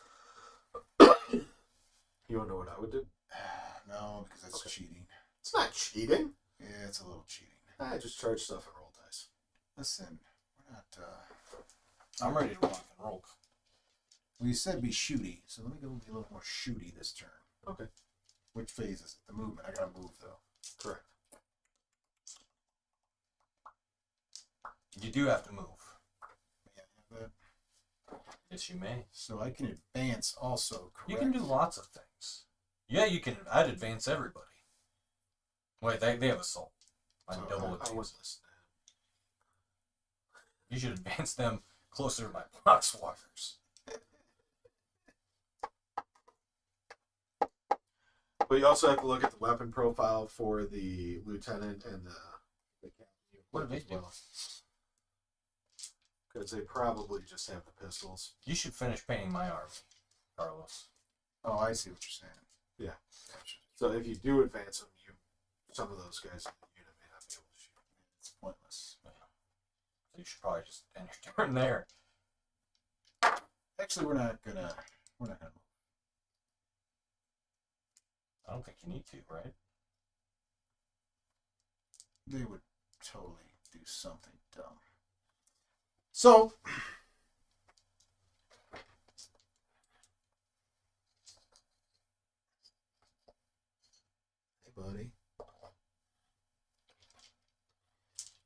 You want to know what I would do? No, because that's Okay. cheating. It's not cheating. Yeah, it's a little cheating. I just charge stuff and roll dice. Listen, we're not. I'm ready to rock and roll. Well, you said be shooty, so let me go be a little more shooty this turn. Okay. Which phase is it? The movement. I gotta move though. Correct. You do have to move. Yeah, but- Yes, you may. so I can advance also. Correct. You can do lots of things. Yeah, you can. I'd advance everybody. Wait, they have assault. I'd So double I advance. wouldn't listen to him. You should advance them closer to my boxwalkers. But you also have to look at the weapon profile for the lieutenant and the captain. What do they as do? well. Because they probably just have the pistols. You should finish painting my army, Carlos. Oh, I see what you're saying. Yeah. Gotcha. So if you do advance them, some of those guys in the unit may not be able to shoot. It's pointless. So you should probably just end your turn there. Actually, we're not gonna move. I don't think you need to, right? They would totally do something dumb. So, hey, buddy.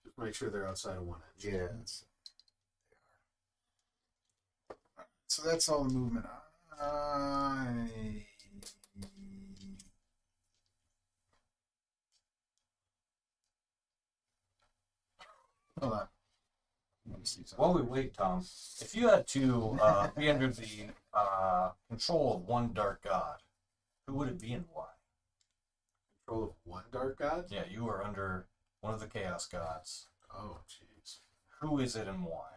Just make sure they're outside of 1 inch. Yeah. So that's all the movement. Hold on. Let me see something. While we wait, Tom, if you had to be under the control of one dark god, who would it be and why? Control of 1 dark god? Yeah, you are under one of the chaos gods. Oh, jeez. Who is it and why?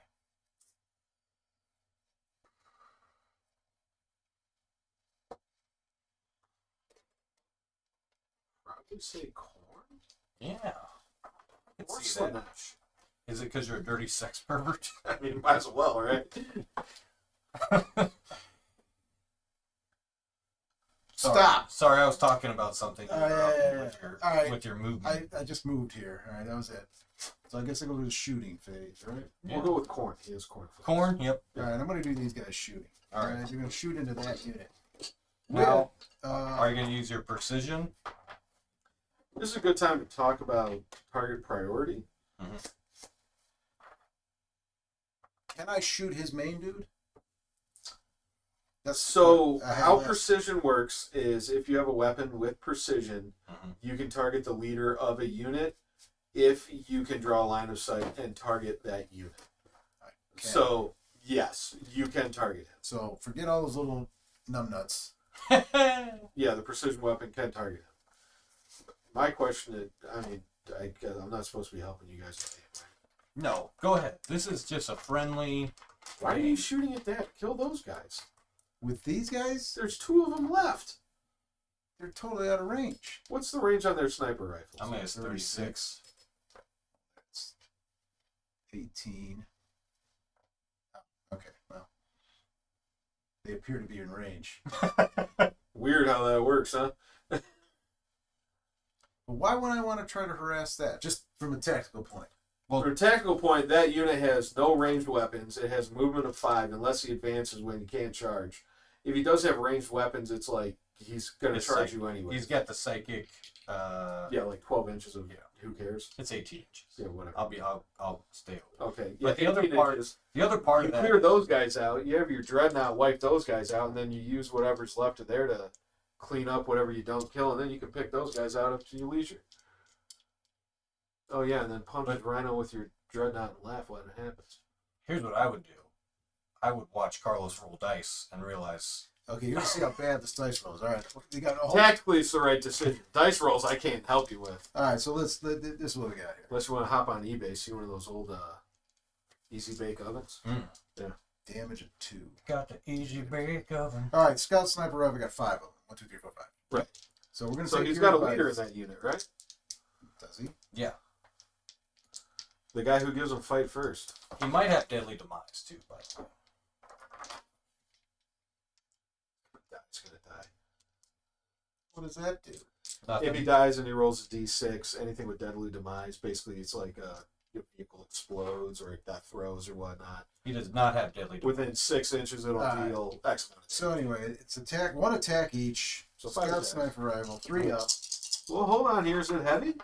Probably say corn? Yeah. I could Or see that. Slanesh. Is it because you're a dirty sex pervert? I mean, might as well, right? Stop. Sorry, I was talking about something Oh, yeah. with your All right. with your movement. I just moved here. All right, that was it. So I guess I go to the shooting phase, right? Yeah. We'll go with corn. He has corn. Corn. Yep. All right, I'm going to do these guys shooting. All right. You're going to shoot into that unit. Now, With, are you going to use your precision? This is a good time to talk about target priority. can I shoot his main dude? That's So I had how last- precision works is if you have a weapon with precision, Mhm. you can target the leader of a unit if you can draw a line of sight and target that unit. can. So yes, you can target him. So forget all those little numbnuts. Yeah, the precision weapon can target him. My question is, I mean, I'm not supposed to be helping you guys. No, go ahead. This is just a friendly. Why are you shooting at that? Kill those guys. With these guys, There's 2 of them left. they're totally out of range. What's the range on their sniper rifles? I'm at 36. That's 18. Oh, okay, well. They appear to be in range. Weird how that works, huh? But why would I want to try to harass that? Just from a tactical point. Well, from a tactical point, that unit has no ranged weapons. It has movement of 5 unless he advances when he can't charge. If he does have ranged weapons, it's like he's going to charge you anyway. He's got the psychic. Yeah, like 12 inches of. Yeah. Who cares? It's 18 inches. Yeah, whatever. I'll stay over. Okay. Yeah, But the other part is the other part you of that. clear those guys out. You have your dreadnought wipe those guys out, and then you use whatever's left of there to clean up whatever you don't kill, and then you can pick those guys out up to your leisure. Oh yeah, and then punch his rhino with your dreadnought and laugh when it happens. Here's what I would do. I would watch Carlos roll dice and realize. Okay, you're going to see how bad this dice rolls. All right. You got a whole... Tactically, it's the right decision. Dice rolls, I can't help you with. All right, so this is what we got here. Unless you want to hop on eBay, see one of those old easy bake ovens. Yeah. Damage of 2. Got the easy bake oven. All right, Scout Sniper Rifle got 5 of them. 1, 2, 3, 4, 5. Right. So we're going to So take he's your got a leader in advice. that unit, right? Does he? Yeah. The guy who gives him fight first. He might have deadly demise too, by the way. He's gonna die. What does that do? Nothing. If he dies and he rolls a d6, anything with deadly demise, basically it's like your vehicle explodes or death throws or whatnot. He does not have deadly demise. Within 6 inches, it'll deal X amount. So anyway, it's attack, 1 attack each. So So 5 Scout attacks. Sniper Rifle, 3 up. Well, hold on here. Is it heavy?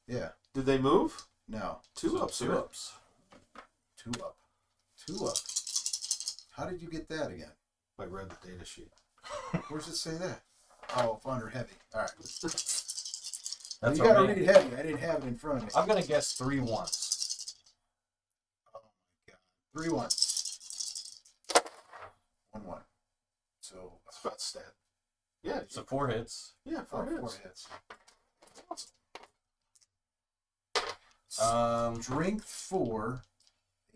Yeah. Did they move? No. 2 ups. 2 ups. 2 up. 2 up. How did you get that again? I read the data sheet. Where does it say that? Oh, under heavy. All right. That's You got to okay. read heavy. I didn't have it in front of me. I'm gonna guess 3 ones. Oh my god. 3 1s. 1 1. So That's about stat. Yeah. So 4 hits. Yeah, 4 4 hits. hits. Awesome. Strength 4.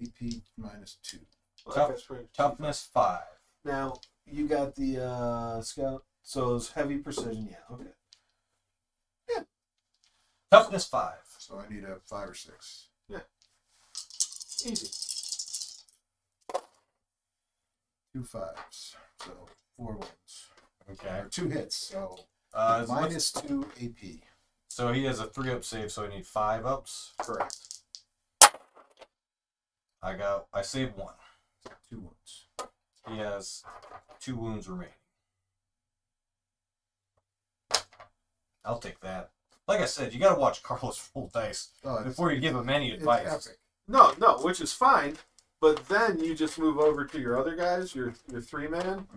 AP minus 2. Well, Tough- that's pretty- Toughness 5. Now, you got the scout. So it's heavy precision. Yeah, okay. Toughness 5. So I need a 5 or 6. Easy. 2 5s. So 4 wins. Okay. Or 2 hits. So So minus 2 AP. So he has a 3 up save, so I need 5 ups. Correct. I saved 1. 2 wounds. He has 2 wounds remaining. I'll take that. Like I said, you gotta watch Carlos roll dice Oh, it's- before you give him any it's advice. epic. No, which is fine. But then you just move over to your other guys, your 3-man,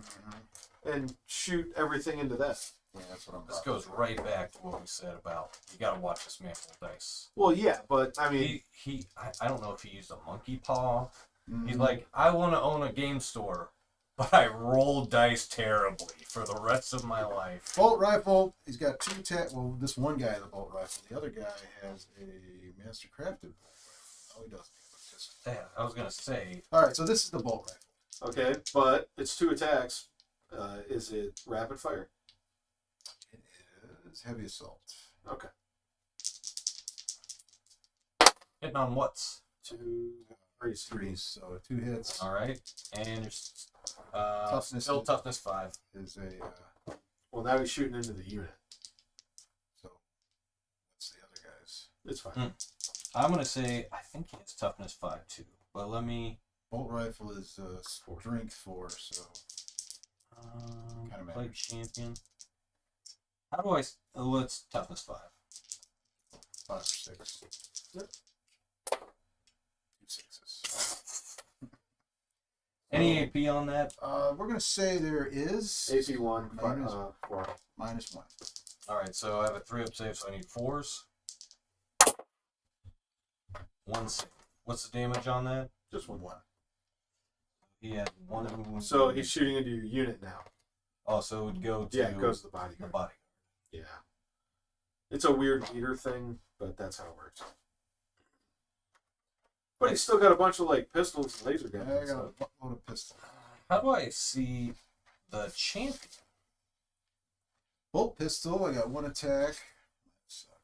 and shoot everything into that. Yeah, that's what I'm This about. goes right back to what we said about you gotta watch this man roll dice. Well, yeah, but I mean, I don't know if he used a monkey paw. Mhm. He's like, I want to own a game store, but I roll dice terribly for the rest of my life. Bolt rifle. He's got 2 attack. Well, this one guy has a bolt rifle. The other guy has a master crafted bolt rifle. No, he doesn't. It's just... Yeah, I was gonna say, All right, so this is the bolt rifle. okay, but it's 2 attacks. Is it rapid fire? It is heavy assault. Okay. hitting on what's 2, 3, so 2 hits. all right, and you're Toughness still is- toughness 5. Is a Well, now he's shooting into the unit. so what's the other guys? It's fine. Hmm. I'm gonna say I think he has toughness 5 too, but let me Bolt rifle is strength 4, so Kinda play matters. champion. How do I? Oh, it's toughness 5. 5 or 6. Yep. 2 6s. Any AP on that? We're gonna say there is AP1, Minus- 4. minus 1. All right, so I have a 3 up save, so I need 4s. 1 save. What's the damage on that? Just 1. 1. He had 1 wound. So he's shooting into your unit now. Oh, so it would go to Yeah, it goes to the the bodyguard. body. Yeah. It's a weird meter thing, but that's how it works. But he's still got a bunch of like pistols and laser guns. I and got a stuff. load of pistol. How do I see the champion? Bolt pistol. I got 1 attack.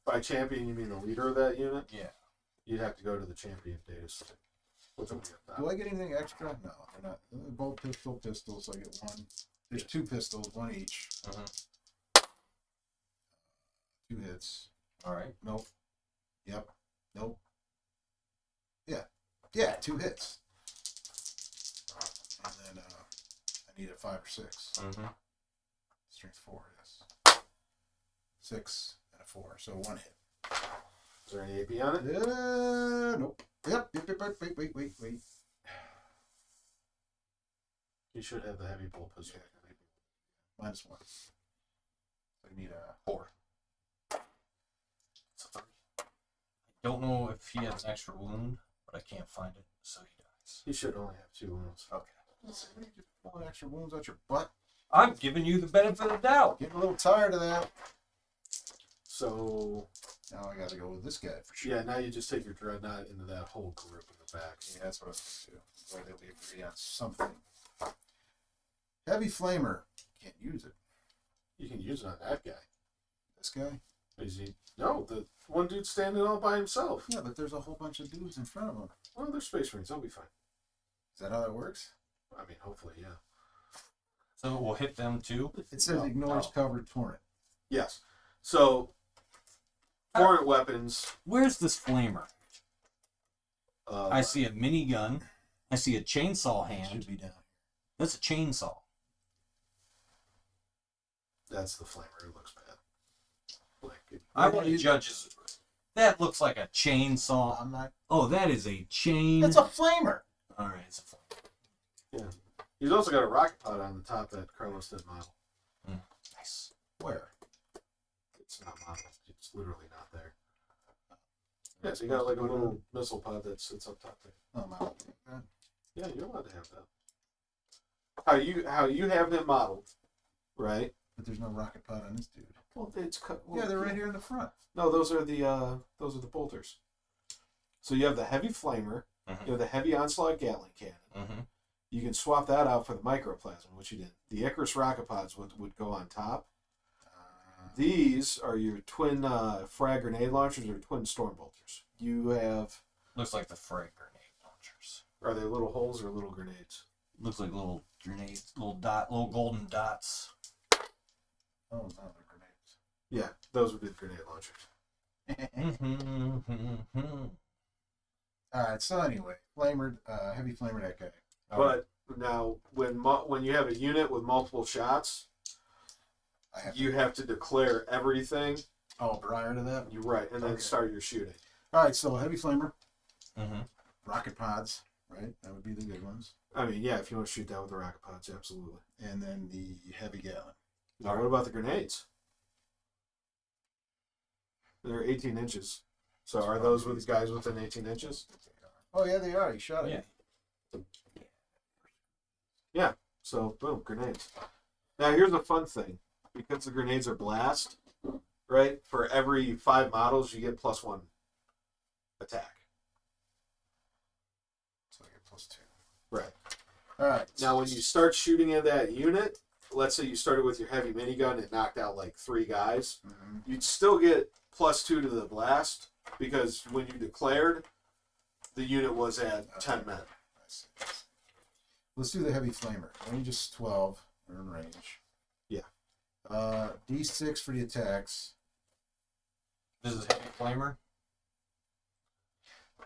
By champion, you mean the leader of that unit? Yeah. You'd have to go to the champion data set. Which will be up Do top. I get anything extra? No, they're not. Bolt pistol, pistols. I get 1. There's 2 pistols, 1 each. Mm-hmm. 2 hits. All right. Nope. Yep. Nope. Yeah. Yeah, 2 hits. And then I need a 5 or 6. Mm-hmm. Strength 4, yes. 6 and a 4, so 1 hit. Is there any AP on it? Nope. Yep. Wait. You should have the heavy bolt pistol. -1. I need a 4. It's a 30. I don't know if he has an extra wound, but I can't find it, so he dies. He should only have 2 wounds. Okay. Let's see, you just pulling extra wounds out your butt. I'm giving you the benefit of the doubt. Getting a little tired of that. So Now I gotta go with this guy for sure. yeah, now you just take your dreadnought into that whole group in the back. Yeah, that's what I was gonna do. Where we agree on something. Heavy flamer. Can't use it. You can use it on that guy. This guy? Is he? No, the one dude standing all by himself. Yeah, but there's a whole bunch of dudes in front of him. Well, they're space marines. They'll be fine. Is that how that works? I mean, hopefully, yeah. So we'll hit them too. It says No. ignores Oh. cover torrent. Yes. So, foreign weapons. Where's this flamer? Uh, I see a minigun. I see a chainsaw It hand. should be down. That's a chainsaw. That's the flamer. It looks bad. Like it, I want to judge his. That looks like a chainsaw. I'm not. Oh, that is a chain. It's a flamer. All right, it's a flamer. he's also got a rocket pod on the top that Carlos did model. Nice. Where? It's not modeled. It's literally not there. Yeah, so you got like a little missile pod that sits up top there. Oh, my. Yeah, you're allowed to have that. How you have him modeled, right? But there's no rocket pod on this dude. Well, it's cut. Yeah, they're right here in the front. No, those are the bolters. So you have the heavy flamer. Mhm. You have the heavy onslaught Gatling cannon. Mm-hmm. You can swap that out for the microplasma, which you did. The Icarus rocket pods would go on top. These are your twin frag grenade launchers or twin storm bolters. You have. Looks like the frag grenade launchers. Are they little holes or little grenades? Looks like little grenades, little golden dots. Oh, no, they're grenades. Yeah, those would be the grenade launchers. All right. So anyway, flamer, heavy flamer that guy. But now, when you have a unit with multiple shots, I have. you have to declare everything. Oh, prior to that. You're right, and then Okay. start your shooting. All right. So heavy flamer, Mm-hmm. rocket pods, right? That would be the good ones. I mean, yeah, if you want to shoot that with the rocket pods, absolutely. And then the heavy gallon. Now, what about the grenades? They're 18 inches. So are those with the guys within 18 inches? Oh yeah, they are. You shot it. Yeah. So, boom, grenades. Now, here's a fun thing. Because the grenades are blast, right? For every 5 models, you get +1 attack. So I get +2. Right. All right. Now, when you start shooting at that unit, let's say you started with your heavy minigun and knocked out like 3 guys, you'd still get +2 to the blast because when you declared, the unit was at 10 men. I see. Let's do the heavy flamer. Range is 12. They're in range. Yeah. D6 for the attacks. This is heavy flamer.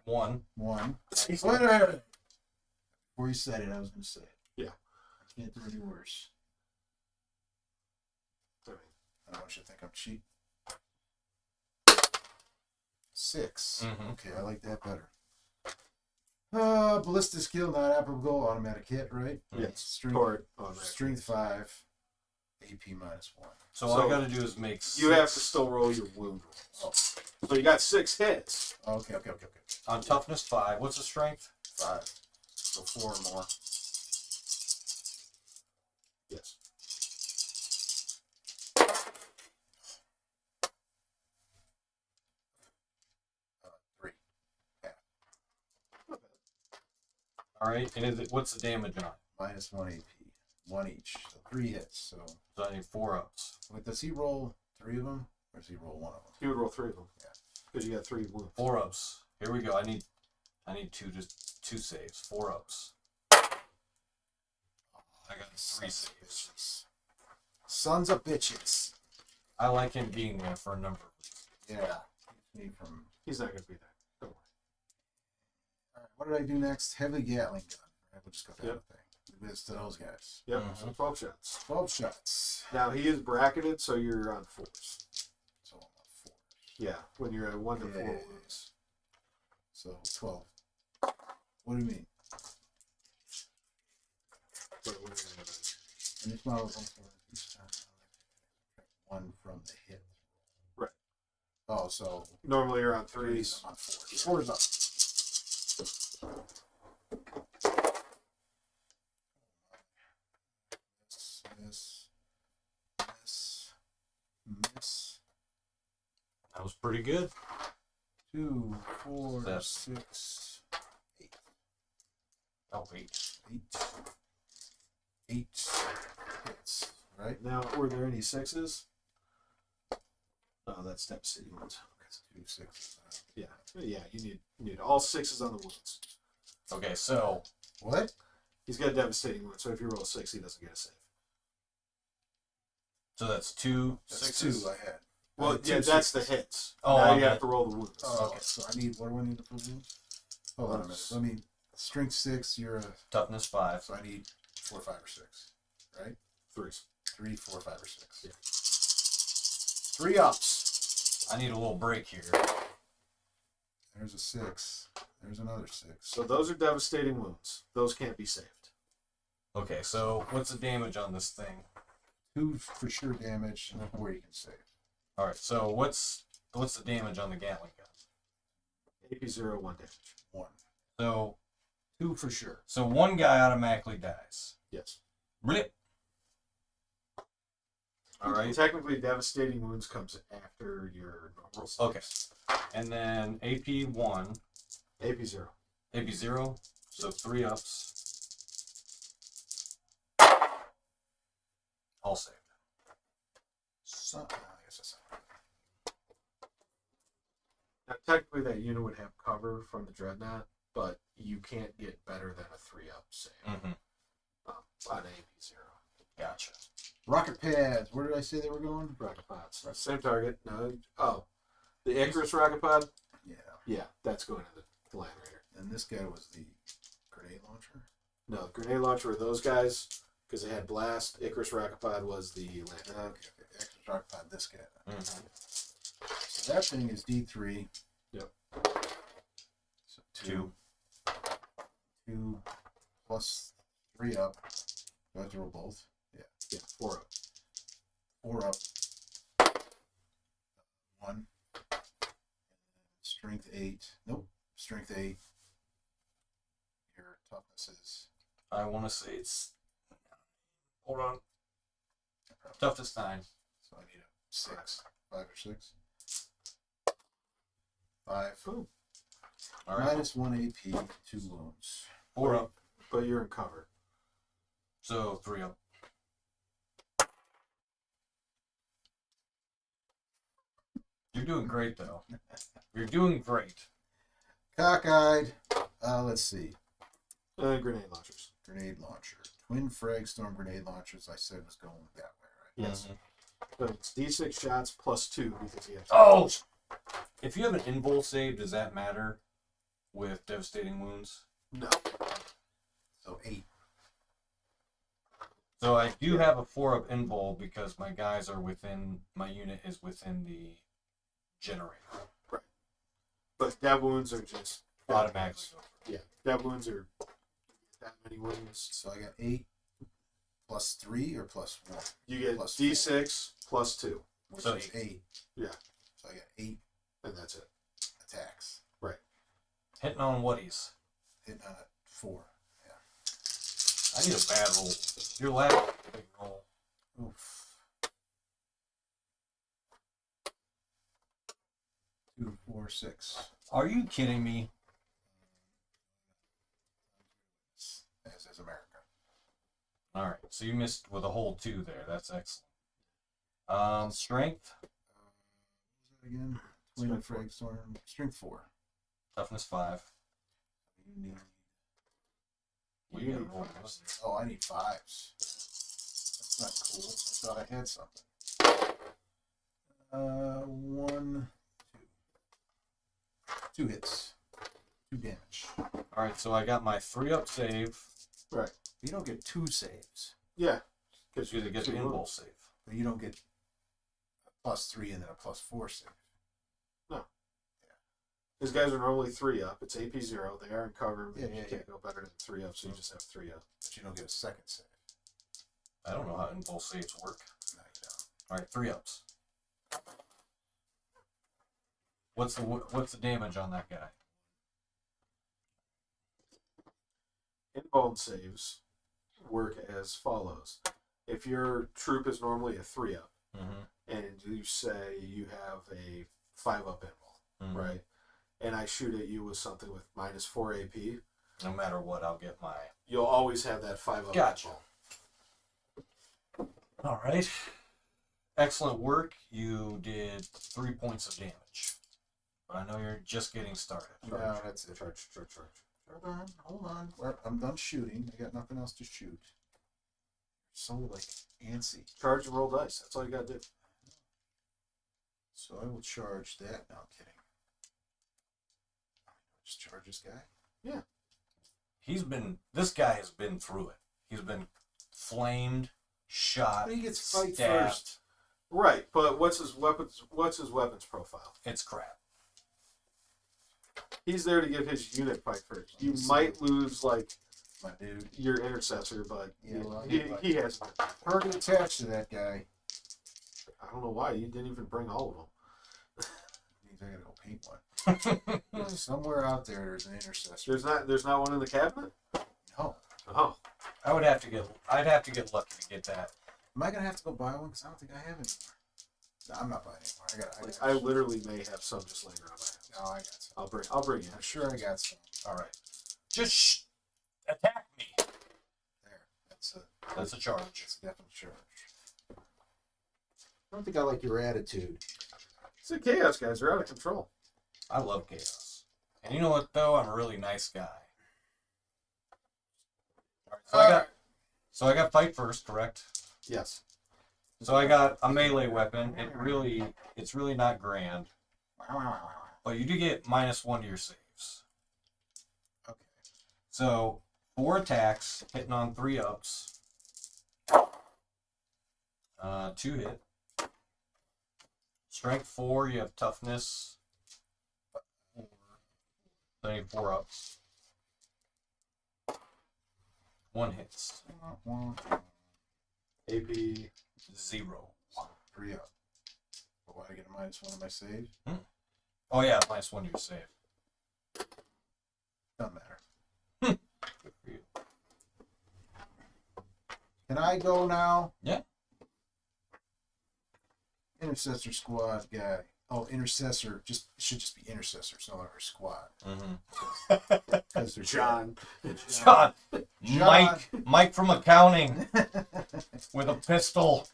1. 1. Wait a minute. Before you said it, I was going to say it. Yeah. I can't do any worse. I don't want you to think I'm cheap. 6. Mhm. Okay, I like that better. Ballista skill not applicable. Automatic hit, right? Yes. Strength, Toward automatic. strength 5. AP -1. So all I gotta do is make. You have to 6 still roll your wound Oh. rolls. So you got 6 hits. Okay. on toughness 5. What's the strength? 5. So 4 or more. Yes. All right, and what's the damage on it? Minus 1 AP. 1 each. So 3 hits. So I need 4 ups. Wait, does he roll 3 of them? Or does he roll 1 of them? He would roll 3 of them. Yeah. Because you got 3 wounds. 4 ups. Here we go. I need two saves. 4 ups. I got 3 saves. Sons of bitches. I like him being there for a number of reasons. Yeah. Me from. He's not going to be there. Don't worry. All right, what did I do next? Heavy Gatling gun. All right, we'll just go that Yep. thing. We missed to those guys. Yep, Mhm. so 12 shots. 12 shots. Now, he is bracketed, so you're on 4s. So I'm on 4. Yeah, when you're at 1 to 4 Yeah. wounds. So 12. What do you mean? But when you're at And this model is also each time one from the hit. Right. Oh, so normally you're on 3's 3s. on 4. 4's up. Miss. That was pretty good. 2, 4, Seven. 6, 8. Oh, 8. 8 hits, right? Now, were there any 6s? Oh, that's devastating wounds. That's 2 6s. Yeah, yeah. You need all 6s on the wounds. Okay, so What? He's got a devastating wound, so if you roll a 6, he doesn't get a save. that's 2 That's 6s. 2 I had. Well, I had yeah, 2 that's the 6s. hits. Oh, now okay. you have to roll the wounds. Oh, okay. So I need, what do I need to put in? Hold on a minute. Let me, strength 6, you're a, Toughness 5. so I need 4, 5, or 6, right? 3s. 3, 4, 5, or 6. Yeah. 3 ups. I need a little break here. There's a 6. There's another 6. So those are devastating wounds. Those can't be saved. Okay, so what's the damage on this thing? 2 for sure damage, and 4 you can save. All right, so what's the damage on the Gatling gun? AP0, 1 damage. 1. So 2 for sure. so one guy automatically dies. Yes. Blip. All right. Technically, devastating wounds comes after your normal saves. Okay. And then AP1, AP0. AP0, so 3 ups. All saved. So, I guess that's Now, technically, that unit would have cover from the Dreadnought, but you can't get better than a 3-up save Mm-hmm. on AP0. Gotcha. rocket pads. Where did I say they were going? Rocket pods. Same target. No. Oh. The Icarus rocket pod? Yeah. Yeah, that's going to the Land Raider. And this guy was the grenade launcher. No, grenade launcher were those guys because they had blast. Icarus rocket pod was the Land Raider. Okay. Extra rocket pod. This guy. Mm-hmm. So that thing is D3. Yep. So 2. 2 plus 3 up. Do I have to roll both? Yeah, 4 up. 4 up. 1. Strength 8. Nope. Strength 8. Your toughness is. I want to say it's. Hold on. Toughness 9. So I need a 6. 5 or 6. 5. Boom. All right. Minus 1 AP. 2 wounds. 4 up. But you're in cover. So 3 up. You're doing great, though. You're doing great. Cockeyed. Let's see. Grenade launchers. Grenade launcher. Twin frag storm grenade launchers. I said was going that way, right? Yes. But it's D6 shots plus 2 because you have. Oh! If you have an invul save, does that matter with devastating wounds? No. So 8. So I do have a 4-up invul because my guys are within, my unit is within the generator. But dev wounds are just Automatically. Yeah, dev wounds are that many wounds. So I got 8 plus 3 or plus 1? You get Plus D6 plus 2, Which So is 8. Yeah. So I got 8 and that's it. attacks. Hitting on whaties. Hitting on a 4. I need a bad roll. Your last big roll. Oof. 2, 4, 6. Are you kidding me? All right, so you missed with a whole 2 there. That's excellent. Strength, Again, Twin Frag Storm. Strength 4. toughness 5. You need. You gotta roll those. Oh, I need 5s. That's not cool. I thought I had something. 1, 2. 2 hits. 2 damage. All right, so I got my 3-up save. Right. You don't get 2 saves. Yeah. Because you get the impulse save. But you don't get a +3 and then a +4 save. These guys are normally 3-up. It's AP 0. They are in cover. Yeah, You can't go better than 3-up, so you just have 3-up. But you don't get a second save. I don't know how impulse saves work. No, you don't. All right, 3-ups. What's the damage on that guy? In-bone saves work as follows. If your troop is normally a 3-up, and you say you have a 5-up invul, right? And I shoot at you with something with -4 AP, No matter what, I'll get my... you'll always have that 5-up Gotcha. invul. All right. Excellent work. You did 3 points of damage. But I know you're just getting started. No, that's it. Charge. Hold on. I'm done shooting. I got nothing else to shoot. So, like, antsy. Charge and roll dice. That's all you gotta do. So I will charge that. No, I'm kidding. Just charge this guy? Yeah. This guy has been through it. He's been flamed, shot, But he gets fight stabbed. first. Right, but what's his weapons profile? It's crap. He's there to give his unit fight first. You might lose like My dude. your intercessor, but Yeah, well, he has. Already attached to that guy. I don't know why you didn't even bring all of them. Means I gotta go paint one. Somewhere out there's an intercessor. There's not one in the cabinet. No. Oh, I'd have to get lucky to get that. Am I gonna have to go buy one? Because I don't think I have any more. No, I'm not buying anymore. I literally may have some just laying around my house. No, I got some. I'll bring you. I'm sure I got some. All right. Just attack me. There. That's a charge. It's a definite charge. I don't think I like your attitude. It's the chaos guys. They're out of control. I love chaos. And you know what, though? I'm a really nice guy. All right, so I got fight first, correct? Yes. So I got a melee weapon. It's really not grand. But you do get -1 to your saves. Okay. So 4 attacks, hitting on 3-ups. 2 hit. Strength 4, you have toughness. So you need 4-ups. 1 hits. AP 0. 3 up. But why I get a -1 on my save? Oh yeah, -1 to your save. Doesn't matter. Good for you. Can I go now? Yeah. Intercessor squad guy. Oh, intercessor. Should just be intercessor. It's no longer squad. Because they're John. John. Mike from accounting with a pistol.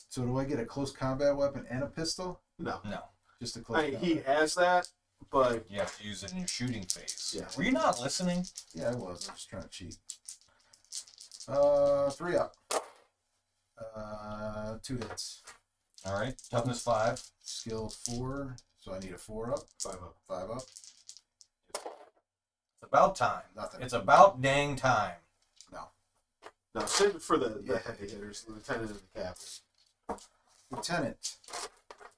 So do I get a close combat weapon and a pistol? No. Just a close combat. He has that, but You have to use it in your shooting phase. Yeah. Were you not listening? Yeah, I was. I was just trying to cheat. 3 up. 2 hits. All right. Toughness 5. Skill 4. So I need a 4 up. 5 up. 5 up. It's about time. Nothing. It's about dang time. No. Now save it for the heavy hitters, the lieutenant and the captain. Lieutenant.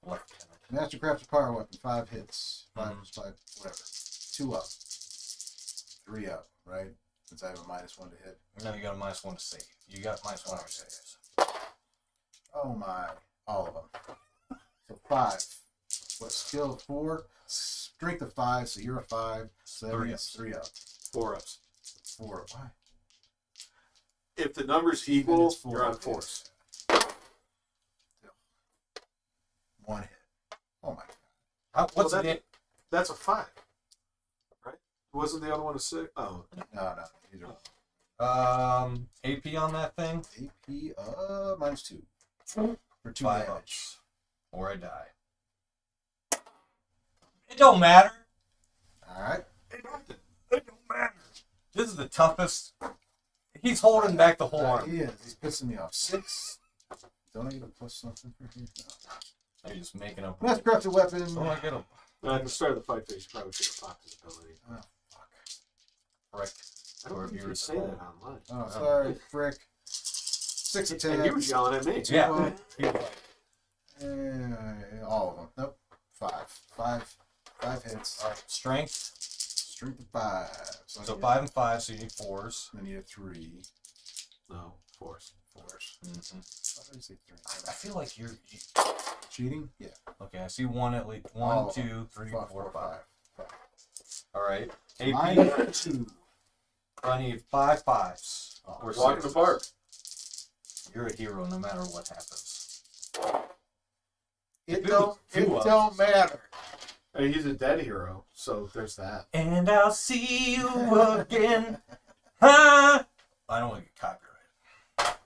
Lieutenant. Master crafts power weapon. 5 hits. 5 plus 5. Whatever. 2 up. 3 up. Right? Since I have a -1 to hit. No, you got a -1 to save. You got -1 to your saves. Oh my. All of them. So 5. What, skill 4? Strength of 5, so you're a 5. So that 3 means ups. 3 up. 4 ups. 4. Why? If the number's equal, It's 4 you're on up. 4s. 1 hit. Oh my god. What's Well, the That's a 5. Right? Wasn't the other one a 6? Oh. No. These are AP on that thing. AP -2 for 2 5 damage. ups. Or I die. It don't matter. All right. It don't matter. This is the toughest. He's holding back the whole arm. He is. He's pissing me off. 6. Don't I get a plus something for here? No. You're just making up. Mass crafted weapon. Oh, I get a At the start of the fight phase, you probably should have popped his ability. Oh, fuck. correct. I don't Or think you viewers say at that home. online. Oh, sorry, frick. 6 And attacks. he was yelling at me. Yeah. All of them. Nope. 5 hits. All right. Strength. Strength of 5. So 5 and 5, so you need 4s. Then you have 3. No, force. Mm-hmm. Why did I say 3? I feel like you're. Cheating? Yeah. Okay, I see one at least. All 1, of them. 2, 3, 4, 4, 5. 5. All right. AP. -2. I need 5 5s. Oh, Or Walk in the 6s. park. You're a hero no matter what happens. It It don't matter. Hey, he's a dead hero, so there's that. And I'll see you again. Huh? I don't want to get copyrighted.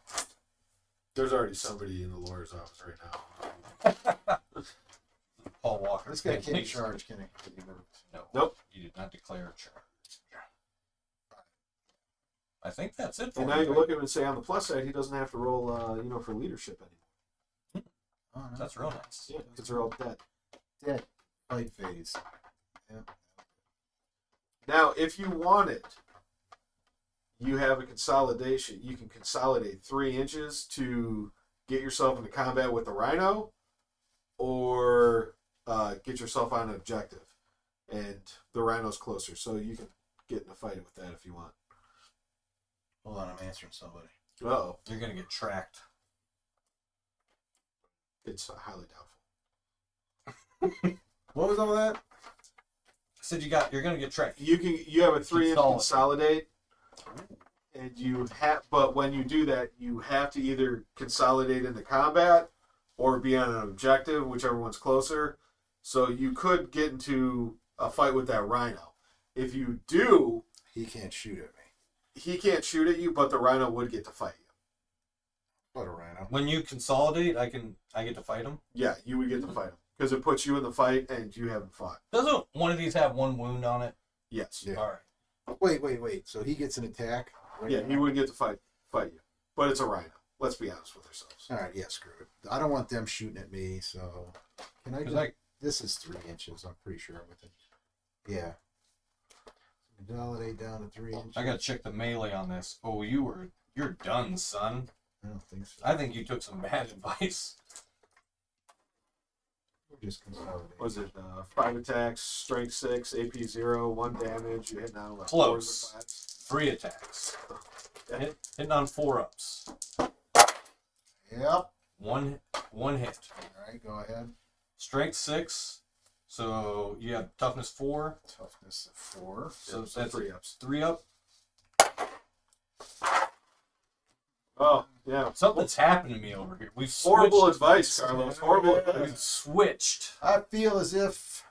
There's already somebody in the lawyer's office right now. Paul Walker. This guy can't Please. charge, can he? No. Nope. You did not declare a charge. I think that's it for And you. now you right? look at him and say, on the plus side, he doesn't have to roll, for leadership anymore. Oh, no. That's real nice. Yeah, because they're all dead. Dead. Fight phase. Yeah. Now, if you wanted, you have a consolidation. You can consolidate 3 inches to get yourself into combat with the rhino, or get yourself on an objective. And the rhino's closer, so you can get in a fight with that if you want. Hold on, I'm answering somebody. Uh-oh. You're going to get tracked. It's highly doubtful. What was all that? I said you're going to get tracked. You have a 3-inch Consolidate. consolidate, and but when you do that, you have to either consolidate into combat or be on an objective, whichever one's closer. So you could get into a fight with that rhino. If you do, He can't shoot at me. he can't shoot at you, but the rhino would get to fight you. What a rhino. When you consolidate, I get to fight him. Yeah, you would get to fight him because it puts you in the fight and you haven't fought. Doesn't one of these have 1 wound on it? Yes. Yeah. All right. Wait. So he gets an attack? Right Yeah, now? he would get to fight you, but it's a rhino. Let's be honest with ourselves. All right, yeah, screw it. I don't want them shooting at me, so... Can I 'Cause just... I- This is 3 inches, I'm pretty sure I'm within. Yeah. Consolidate down to 3 inches. I got to check the melee on this. Oh, you're done, son. I don't think so. I think you took some bad advice. We'll just consolidate. Was it 5 attacks, strength 6, AP 0, 1 damage? You hit now like Close. 4s or 5s. 3 attacks. Yeah. Hitting on 4 ups. Yep. One hit. All right, go ahead. Strength 6. So you have toughness 4. Toughness of 4. So So that's 3 ups. 3 up. Oh, yeah. Something's happened to me over here. We've Horrible switched. advice, Carlos. Horrible We've advice. switched. I feel as if...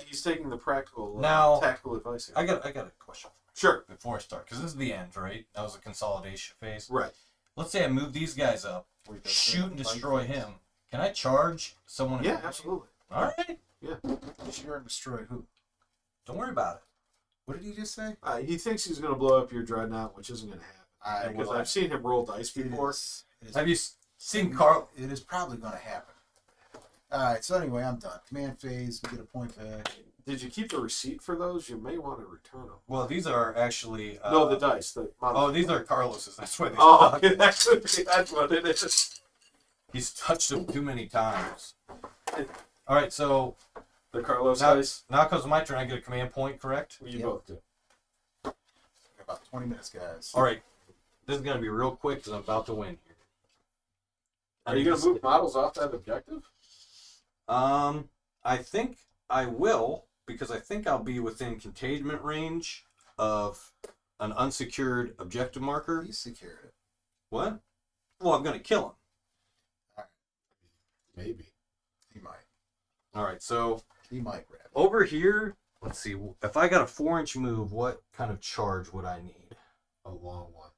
He's taking the practical, Now- tactical advice here. I got a question Sure. before I start, because this is the end, right? That was a consolidation phase. Right. Let's say I move these guys up, Wait, that's shoot and right. destroy him. Can I charge someone? Yeah, absolutely. All right. Sure and destroy who? Don't worry about it. What did he just say? He thinks he's going to blow up your dreadnought, which isn't going to happen. I Because will. I've seen him roll dice It before. is, Have you seen Carl? It is probably going to happen. Alright, so anyway, I'm done. Command phase, we get a point back. Did you keep the receipt for those? You may want to return them. Well, these are actually. No, the dice. The Oh, these are Carlos's. That's why they. Oh, suck. okay, that's what it is. He's touched them too many times. All right, so The Carlos now, dice. now comes my turn. I get a command point, correct? You Yep. both do. About 20 minutes, guys. All right. This is gonna be real quick because I'm about to win here. Are you going to move models off that objective? I think I will because I think I'll be within containment range of an unsecured objective marker. He secured it. What? Well, I'm gonna kill him. Maybe. He might. All right. So He might grab it. over here, let's see. If I got a 4-inch move, what kind of charge would I need? a long one.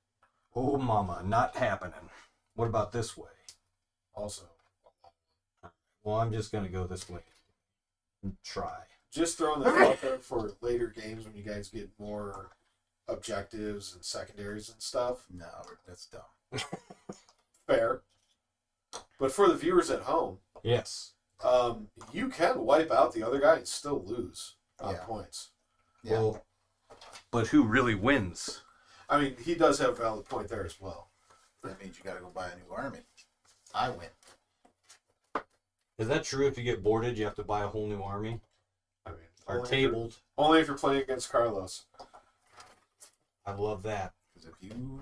Oh, mama, not happening. What about this way? Also. Well, I'm just going to go this way and try. Just throwing that out there for later games when you guys get more objectives and secondaries and stuff. No, that's dumb. Fair. But for the viewers at home, Yes. you can wipe out the other guy and still lose on Yeah. points. Yeah. Well, but who really wins? I mean, he does have a valid point there as well. That means you got to go buy a new army. I win. Is that true? If you get boarded, you have to buy a whole new army? I mean, Or only tabled? only if you're playing against Carlos. I love that. Because if you do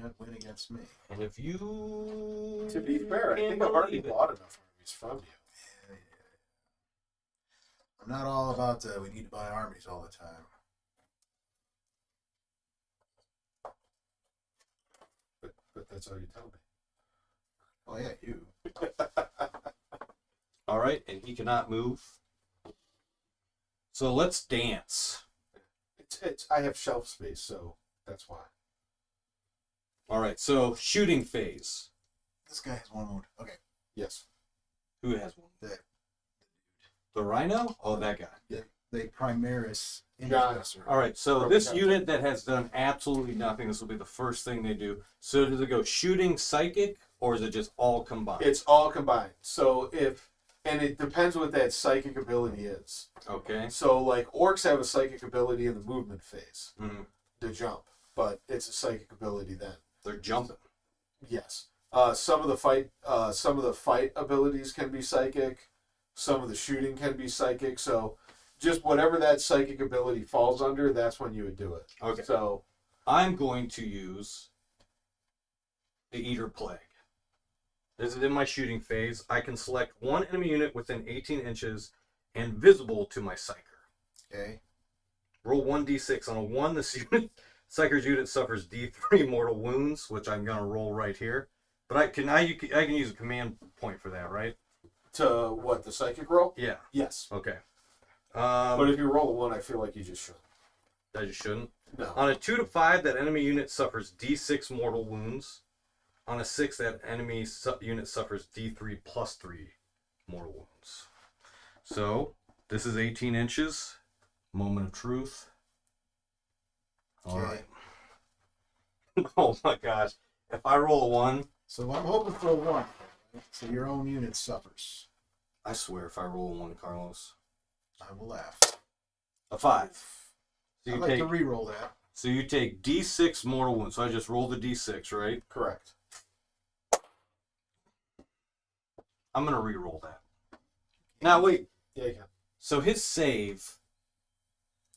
not win against me, And if you... To be fair, I can't think I've already believe it. bought enough armies from you. I'm not all about we need to buy armies all the time. But that's all you tell me. Oh yeah, you. All right, and he cannot move. So let's dance. It's I have shelf space, so that's why. All right, so shooting phase. This guy has one wound. Okay. Yes. Who has one? The Rhino? Oh, that guy. the Primaris John. intercessor. All right, so Broken this down. unit that has done absolutely nothing, this will be the first thing they do. So does it go shooting, psychic, or is it just all combined? It's all combined. So and it depends what that psychic ability is. Okay. So like orcs have a psychic ability in the movement phase Mhm. to jump, but it's a psychic ability then. They're jumping. Yes. Some of the fight abilities can be psychic. Some of the shooting can be psychic. So just whatever that psychic ability falls under, that's when you would do it. Okay. So I'm going to use the Eater Plague. This is in my shooting phase. I can select one enemy unit within 18 inches and visible to my Psyker. Okay. Roll 1d6. On a 1, this unit, Psyker's unit suffers d3 mortal wounds, which I'm going to roll right here. But I can use a command point for that, right? to what, the psychic roll? Yeah. Yes. Okay. But if you roll a 1, I feel like you just should. I just shouldn't. No. On a 2 to 5, that enemy unit suffers d6 mortal wounds. On a 6, that enemy unit suffers d3 plus 3 mortal wounds. So, this is 18 inches. Moment of truth. All right. Oh my gosh. If I roll a 1, So I'm hoping for a 1. So your own unit suffers. I swear if I roll a 1, Carlos. I will laugh. A 5. So I'd you like take to re-roll that. so you take d6 mortal wounds. So I just rolled a d6, right? Correct. I'm going to re-roll that. Now wait. Yeah, you can. So his save.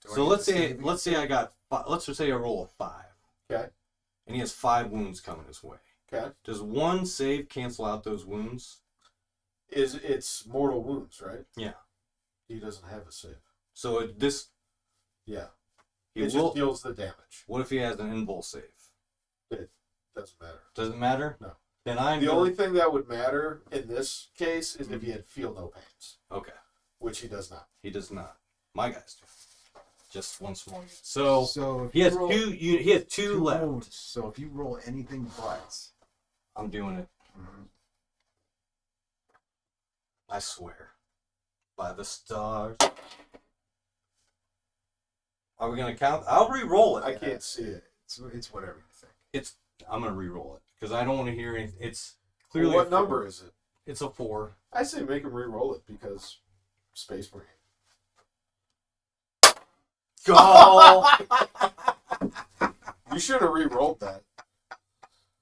Do I So get let's to say save let's say I got let's just say I roll a 5. Okay. And he has 5 wounds coming his way. Okay. Does one save cancel out those wounds? It's mortal wounds, right? Yeah. He doesn't have a save. So this Yeah. he It will. just deals the damage. What if he has an invul save? It doesn't matter. Doesn't matter. No. Then I'm The gonna- only thing that would matter in this case is if he had feel no pains, okay. which he does not. He does not. My guys do. Just one small unit. So if he you has roll He has two left. wounds. So if you roll anything but, I'm doing it. Mhm. I swear. By the stars. Are we gonna count? I'll re-roll it. I can't see it. It's whatever you think. I'm gonna re-roll it because I don't want to hear anything. It's clearly What a 4. number is it? It's a 4. I say make him re-roll it because Space Marine. Go. You should have re-rolled that.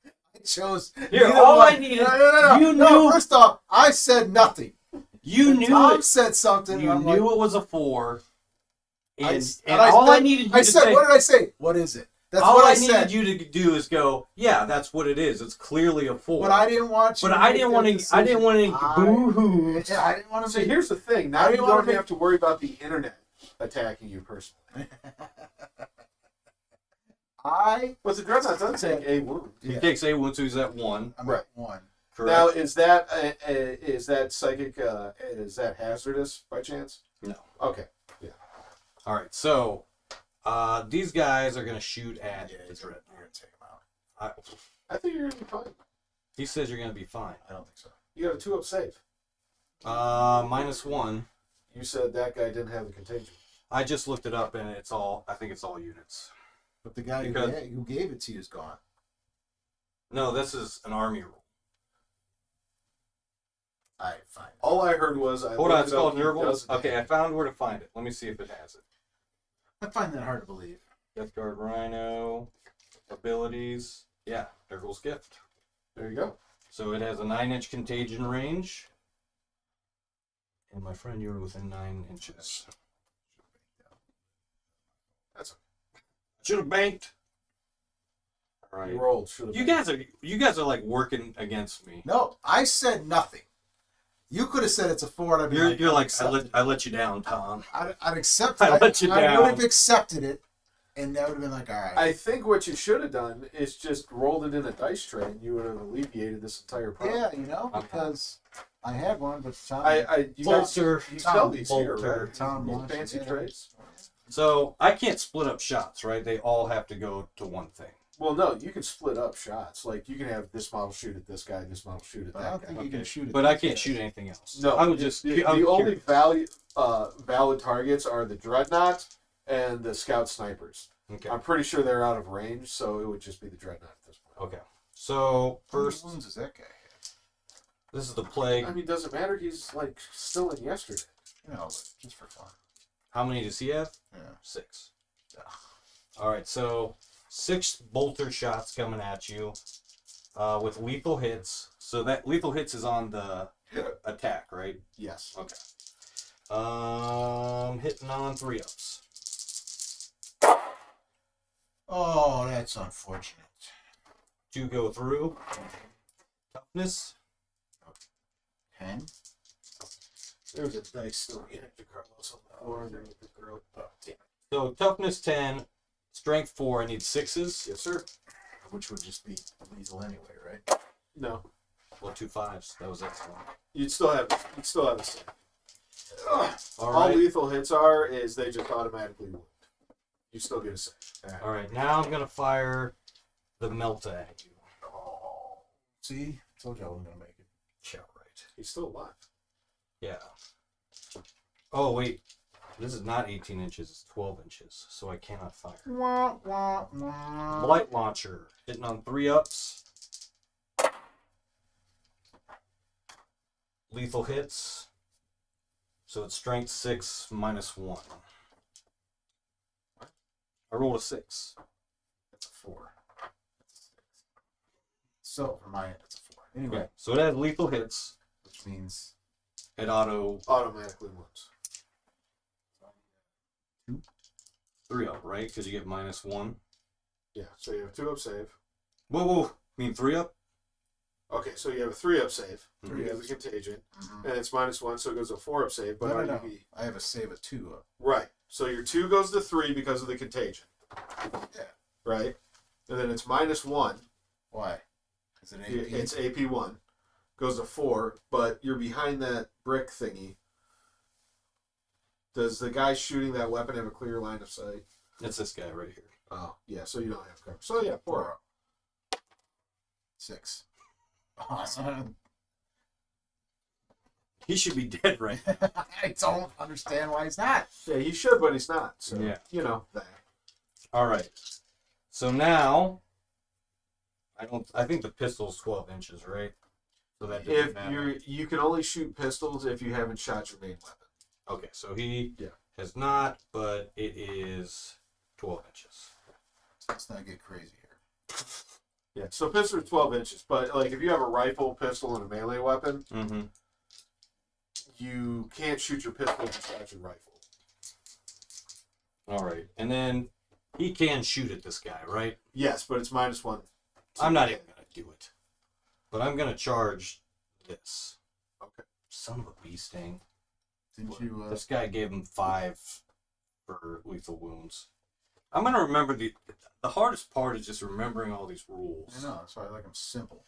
I chose. Here, neither all one. I needed. No. You No, knew. first off, I said nothing. You And knew Tom it. said something. You and knew I'm like, it was a 4. And, and all I said- needed you I to said, say. what did I say? What is it? That's all what I needed said. you to do is go. Yeah, that's what it is. It's clearly a 4. But I didn't want you. But to I make didn't that want to. I decision. didn't want any boo-hoos. Yeah, I didn't want to See, make. here's the thing. Now I you didn't wanna don't make- have to worry about the internet attacking you personally. But the Dreadnought does take a wound. He Yeah. takes a wound, so he's at 1. I'm Right. at 1. Correct. Now, is that psychic? Is that hazardous by chance? No. Okay. All right, so These guys are gonna shoot at Yeah, the you're Dreadnought. gonna take him out. I think you're gonna be fine. He says you're gonna be fine. I don't think so. You got a 2-up save. -1. You said that guy didn't have the contagion. I just looked it up and it's all. I think it's all units. But the guy Because- who gave it to you is gone. No, this is an army rule. Alright, fine. All I heard was Hold on, it's called Nurgles. Okay, I found where to find it. Let me see if it has it. I find that hard to believe. Death Guard Rhino abilities. Yeah, Nurgle's Gift. There you go. So it has a 9-inch contagion range. And my friend, you were within 9 inches. That's Should have banked. All right. You rolled. You guys are like working against me. No, I said nothing. You could have said it's a 4, and I'd be You're like accept I let you down, Tom. I'd accept I it. let you I down. would have accepted it, and that would have been like, all right. I think what you should have done is just rolled it in a dice tray, and you would have alleviated this entire problem. Yeah, you know, because I had one, but Tom. You guys, Bolter. you sell these here, Bolter. right? Tom These launched fancy it. trays. So I can't split up shots, right? They all have to go to one thing. Well, no, you can split up shots. Like you can have this model shoot at this guy, this model shoot at But I that don't guy. think you can shoot it. But I can't shoot anything else. No, I would just. the I was only curious. valid targets are the Dreadnought and the Scout Snipers. Okay. I'm pretty sure they're out of range, so it would just be the Dreadnought at this point. Okay. So How many first, wounds does that guy this is the plague. I mean, doesn't matter. He's like still in yesterday. have? You know, just for fun. How many does he have? Yeah. 6. All right. So 6 bolter shots coming at you with lethal hits. So that lethal hits is on the attack, right? Yes. Okay. Hitting on 3-ups. Oh, that's unfortunate. 2 go through. Toughness. 10. There's a dice still getting to Carlos on the floor. There with the girl. Oh, damn. So toughness 10, strength 4. I need 6s. Yes, sir. Which would just be lethal anyway, right? No, Well, 2 5s. That was excellent. you'd still have a save. All All right. lethal hits is they just automatically wound. You still get a save. All right. Now I'm gonna fire the Melta at you. Oh. See? Told you I wasn't going to make it. Yeah, right. He's still alive. Yeah. Oh wait, this is not 18 inches. It's 12 inches, so I cannot fire. Wah, wah, wah. Light launcher hitting on 3-ups. Lethal hits. So it's strength 6 -1. I rolled a 6. That's a 4. So, for mine, that's a 4. Anyway, Okay. So it has lethal hits. which means It auto Automatically wounds. 3-up, right? Because you get -1. Yeah, so you have a 2-up save. Whoa. You mean 3-up? Okay, so you have a 3-up save. Mhm. You have the contagion, Mhm. and it's -1, so it goes to a 4-up save. But No. RDB I have a save of 2. Right. So your 2 goes to 3 because of the contagion. Yeah. Right? And then it's -1. Why? Is it AP? It's AP1. Goes to 4, but you're behind that brick thingy. Does the guy shooting that weapon have a clear line of sight? It's this guy right here. Oh, yeah, so you don't have cover. So yeah, 4. 6. Awesome. He should be dead right now. I don't understand why he's not. Yeah, he should, but he's not. So, Yeah. you know, that. All right. So now, I think the pistol's 12 inches, right? So that doesn't If matter. you can only shoot pistols if you haven't shot your main weapon. Okay, so he Yeah. has not, but it is 12 inches. Let's not get crazy here. Yeah, so pistol is 12 inches, but like if you have a rifle, pistol, and a melee weapon, Mm-hmm. you can't shoot your pistol if you shot your rifle. All right, and then he can shoot at this guy, right? Yes, but it's -1. I'm not even gonna do it, but I'm gonna charge this. Okay. Son of a bee sting. Didn't you? This guy gave him 5 for lethal wounds. I'm gonna remember the hardest part is just remembering all these rules. I know. That's why I like them simple.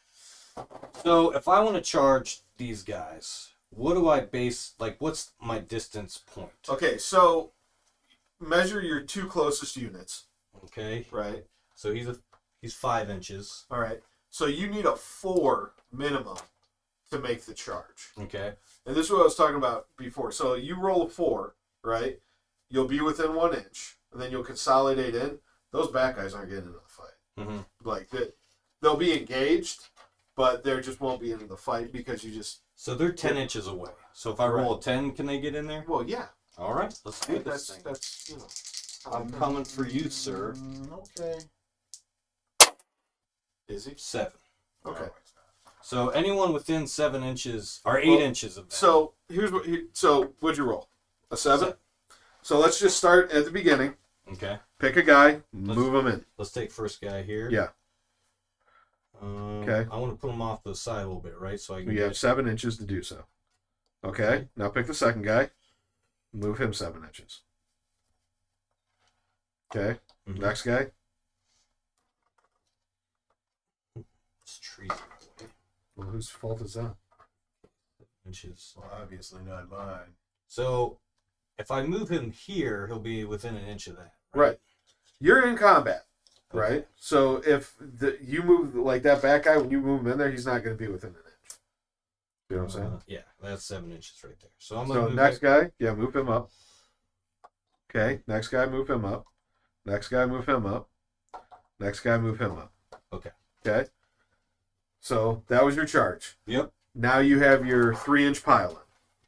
So if I want to charge these guys, what do I base? Like, what's my distance point? Okay, so measure your two closest units. Okay. Right. So he's 5 inches. All right. So you need a 4 minimum to make the charge. Okay. And this is what I was talking about before. So you roll a 4, right? You'll be within 1 inch, and then you'll consolidate in. Those back guys aren't getting into the fight. Mm-hmm. Like they'll be engaged, but they just won't be into the fight because you just. So they're 10 inches away. So if I roll a 10, can they get in there? Well, yeah. All right. Let's do this thing. That's you know. I'm coming for you, sir. Okay. Is he? 7. Okay. So anyone within 7 inches or 8 inches of that. So here's what. So what'd you roll? A 7. So let's just start at the beginning. Okay. Pick a guy, move him in. Let's take first guy here. Yeah. Okay. I want to put him off the side a little bit, right? So I can. You have 7 inches to do so. Okay. Now pick the second guy. Move him 7 inches. Okay. Mhm. Next guy. It's trees away. Well, whose fault is that? Inches. Well, obviously not mine. So if I move him here, he'll be within an inch of that. Right. You're in combat, Okay. right? So if you move like that back guy, when you move him in there, he's not going to be within an inch. You know what I'm saying? Yeah, that's 7 inches right there. So I'm gonna So move next it- guy, yeah, move him up. Okay. Next guy, move him up. Next guy, move him up. Next guy, move him up. Okay. Okay. So that was your charge. Yep. Now you have your 3-inch pile-in.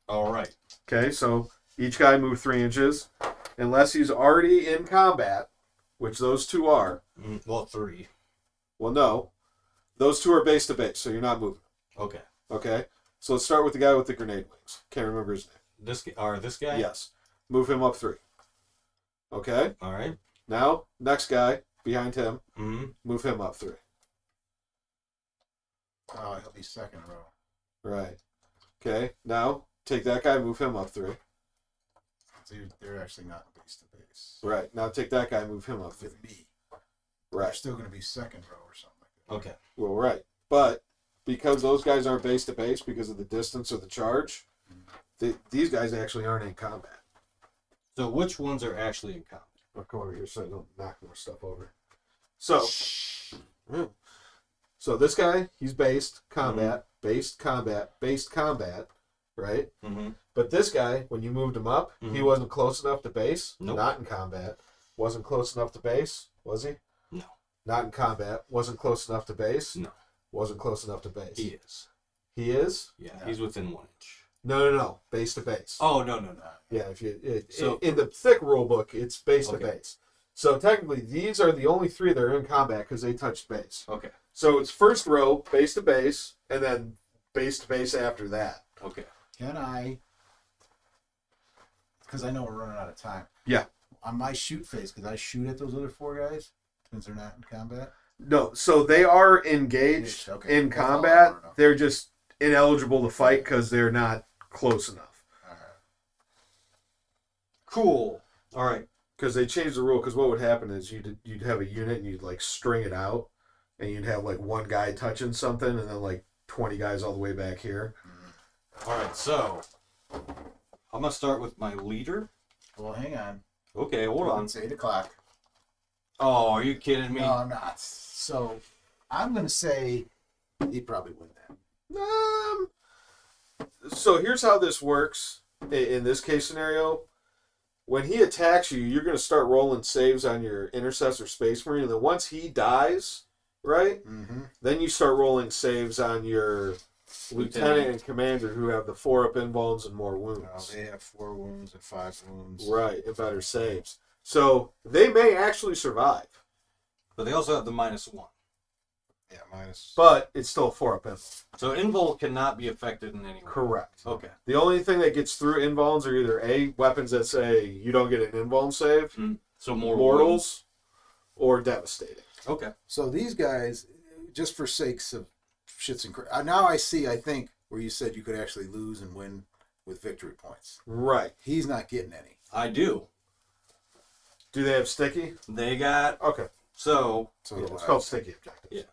All right. Okay, so each guy move 3 inches, unless he's already in combat, which those two are. Well, 3. Well, no, those two are base to base, so you're not moving. Okay. Okay, so let's start with the guy with the grenade wings. Can't remember his name. This guy. Yes, move him up 3. Okay, All right. now next guy behind him, Mm-hmm. move him up 3. Oh, he'll be second row. Right. Okay, now take that guy, move him up 3. So they're actually not base to base. Right. Now take that guy, move him up 3. With me. They're Right. still going to be second row or something like that. Okay. Well, right. But because those guys aren't base to base because of the distance of the charge, these guys actually aren't in combat. So which ones are actually in combat? I'll come over here so I don't knock more stuff over. So, so this guy, he's based combat, based combat, based combat, right? Mm-hmm. But this guy, when you moved him up, he Mhm. wasn't close enough to base. Nope. Not in combat. Wasn't close enough to base, was he? No. Not in combat. Wasn't close enough to base. No. Wasn't close enough to base. He is. He is? Yeah, he's within 1 inch. No. Base to base. Oh no. Yeah, if you So- in the thick rule book, it's base to Okay. base. So technically, these are the only 3 that are in combat because they touched base. Okay. So it's first row, base to base, and then base to base after that. Okay. Can I, because I know we're running out of time. Yeah. On my shoot phase, could I shoot at those other 4 guys since they're not in combat? No, so they are engaged Okay. in That's all I combat. wanna know. They're just ineligible to fight because they're not close enough. All right. Cool. All right. Because they changed the rule. Because what would happen is you'd have a unit and you'd like string it out, and you'd have like one guy touching something, and then like 20 guys all the way back here. All right. So I'm gonna start with my leader. Well, hang on. Okay. Hold on. It's 8 o'clock. Oh, are you kidding me? No, I'm not. So I'm going to say he'd probably win that. So here's how this works in this case scenario. When he attacks you, you're going to start rolling saves on your Intercessor Space Marine, and then once he dies, right, Mm-hmm. then you start rolling saves on your Lieutenant and Commander who have the 4-up invulns and more wounds. They have 4 wounds and 5 wounds. Right, and better saves. So they may actually survive, But they also have the -1. Yeah, minus. but it's still a 4-up invuln. So invul cannot be affected in any way. Correct. Okay. The only thing that gets through invulns are either A, weapons that say you don't get an invuln save, So more mortals, or devastating. Okay. So these guys, just for sakes of shits and now I see, I think, where you said you could actually lose and win with victory points. Right. He's not getting any. I do. Do they have sticky? They got Okay. so So Yeah, do it's I. called sticky objectives. Yeah.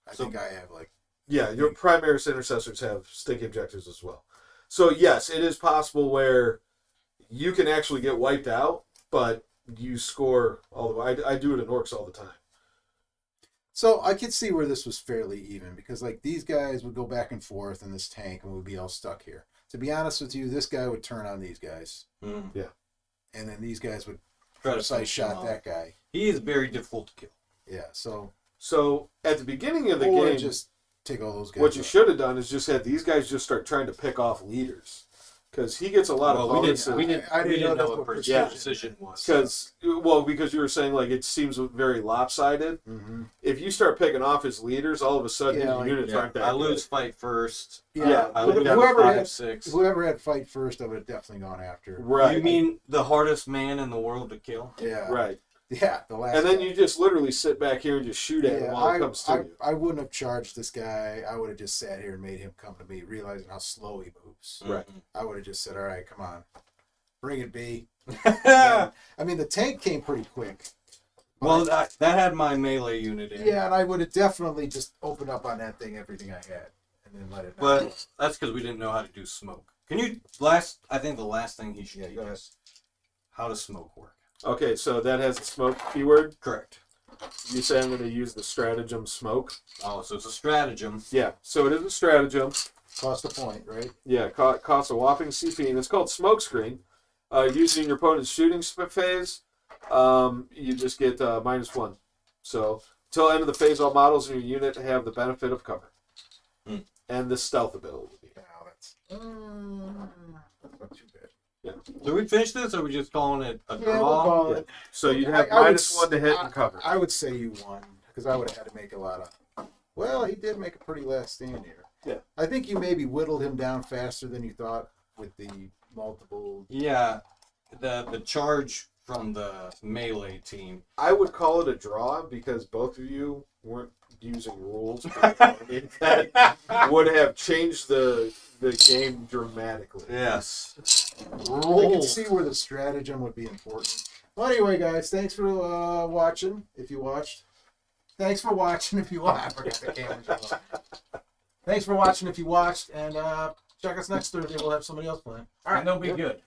I so- think I have like. Yeah, your Primaris intercessors have sticky objectives as well. So yes, it is possible where you can actually get wiped out, but you score all the way. I do it in orcs all the time. So I could see where this was fairly even because like these guys would go back and forth in this tank and we'd be all stuck here. To be honest with you, this guy would turn on these guys. Mm. Yeah. And then these guys would Try to precise finish him shot off. that guy. He is very difficult to kill. Yeah. So at the beginning of the or game, just take all those guys. what you out. should have done is just had these guys just start trying to pick off leaders, because he gets a lot of Well, we bonuses. I didn't know that's what precision was. Because you were saying like it seems very lopsided. Mm-hmm. If you start picking off his leaders, all of a sudden Yeah, his like- units aren't that I good. lose fight first. Yeah. I Whoever lose whoever five, had 6. Whoever had fight first, I would have definitely gone after. Right. You mean the hardest man in the world to kill? Yeah. Right. Yeah. The last. And then guy. you just literally sit back here and just shoot at him while it comes to you. I wouldn't have charged this guy. I would have just sat here and made him come to me, realizing how slow he moves. Right. I would have just said, "All right, come on, bring it, B." Mhm. And, I mean, the tank came pretty quick. Well, that had my melee unit in. Yeah, and I would have definitely just opened up on that thing everything I had, and then let it. But that's because we didn't know how to do smoke. Can you I think the last thing he should Yeah, teach go ahead. us how does smoke work? Okay, so that has the smoke keyword. Correct. You say I'm going to use the stratagem smoke. Oh, so it's a stratagem. Yeah, so it is a stratagem. cost a point, right? Yeah, costs a whopping CP, and it's called smoke screen. Using your opponent's shooting phase, you just get -1. So until end of the phase, all models in your unit have the benefit of cover, and the stealth ability. Now that's not too bad. Did we finish this, or are we just calling it a Yeah, draw? we'll call it. So you'd have I would -1 to hit and cover. I would say you won because I would have had to make a lot of. Well, he did make a pretty last stand here. Yeah. I think you maybe whittled him down faster than you thought with the multiple. Yeah, the charge from the melee team. I would call it a draw because both of you weren't using rules that would have changed the game dramatically. Yes. I can see where the stratagem would be important. Well, anyway, guys, thanks for watching. If you watched, thanks for watching. If you watched, I forgot the camera. Thanks for watching. If you watched, and check us next Thursday. We'll have somebody else playing. All right, they'll be good.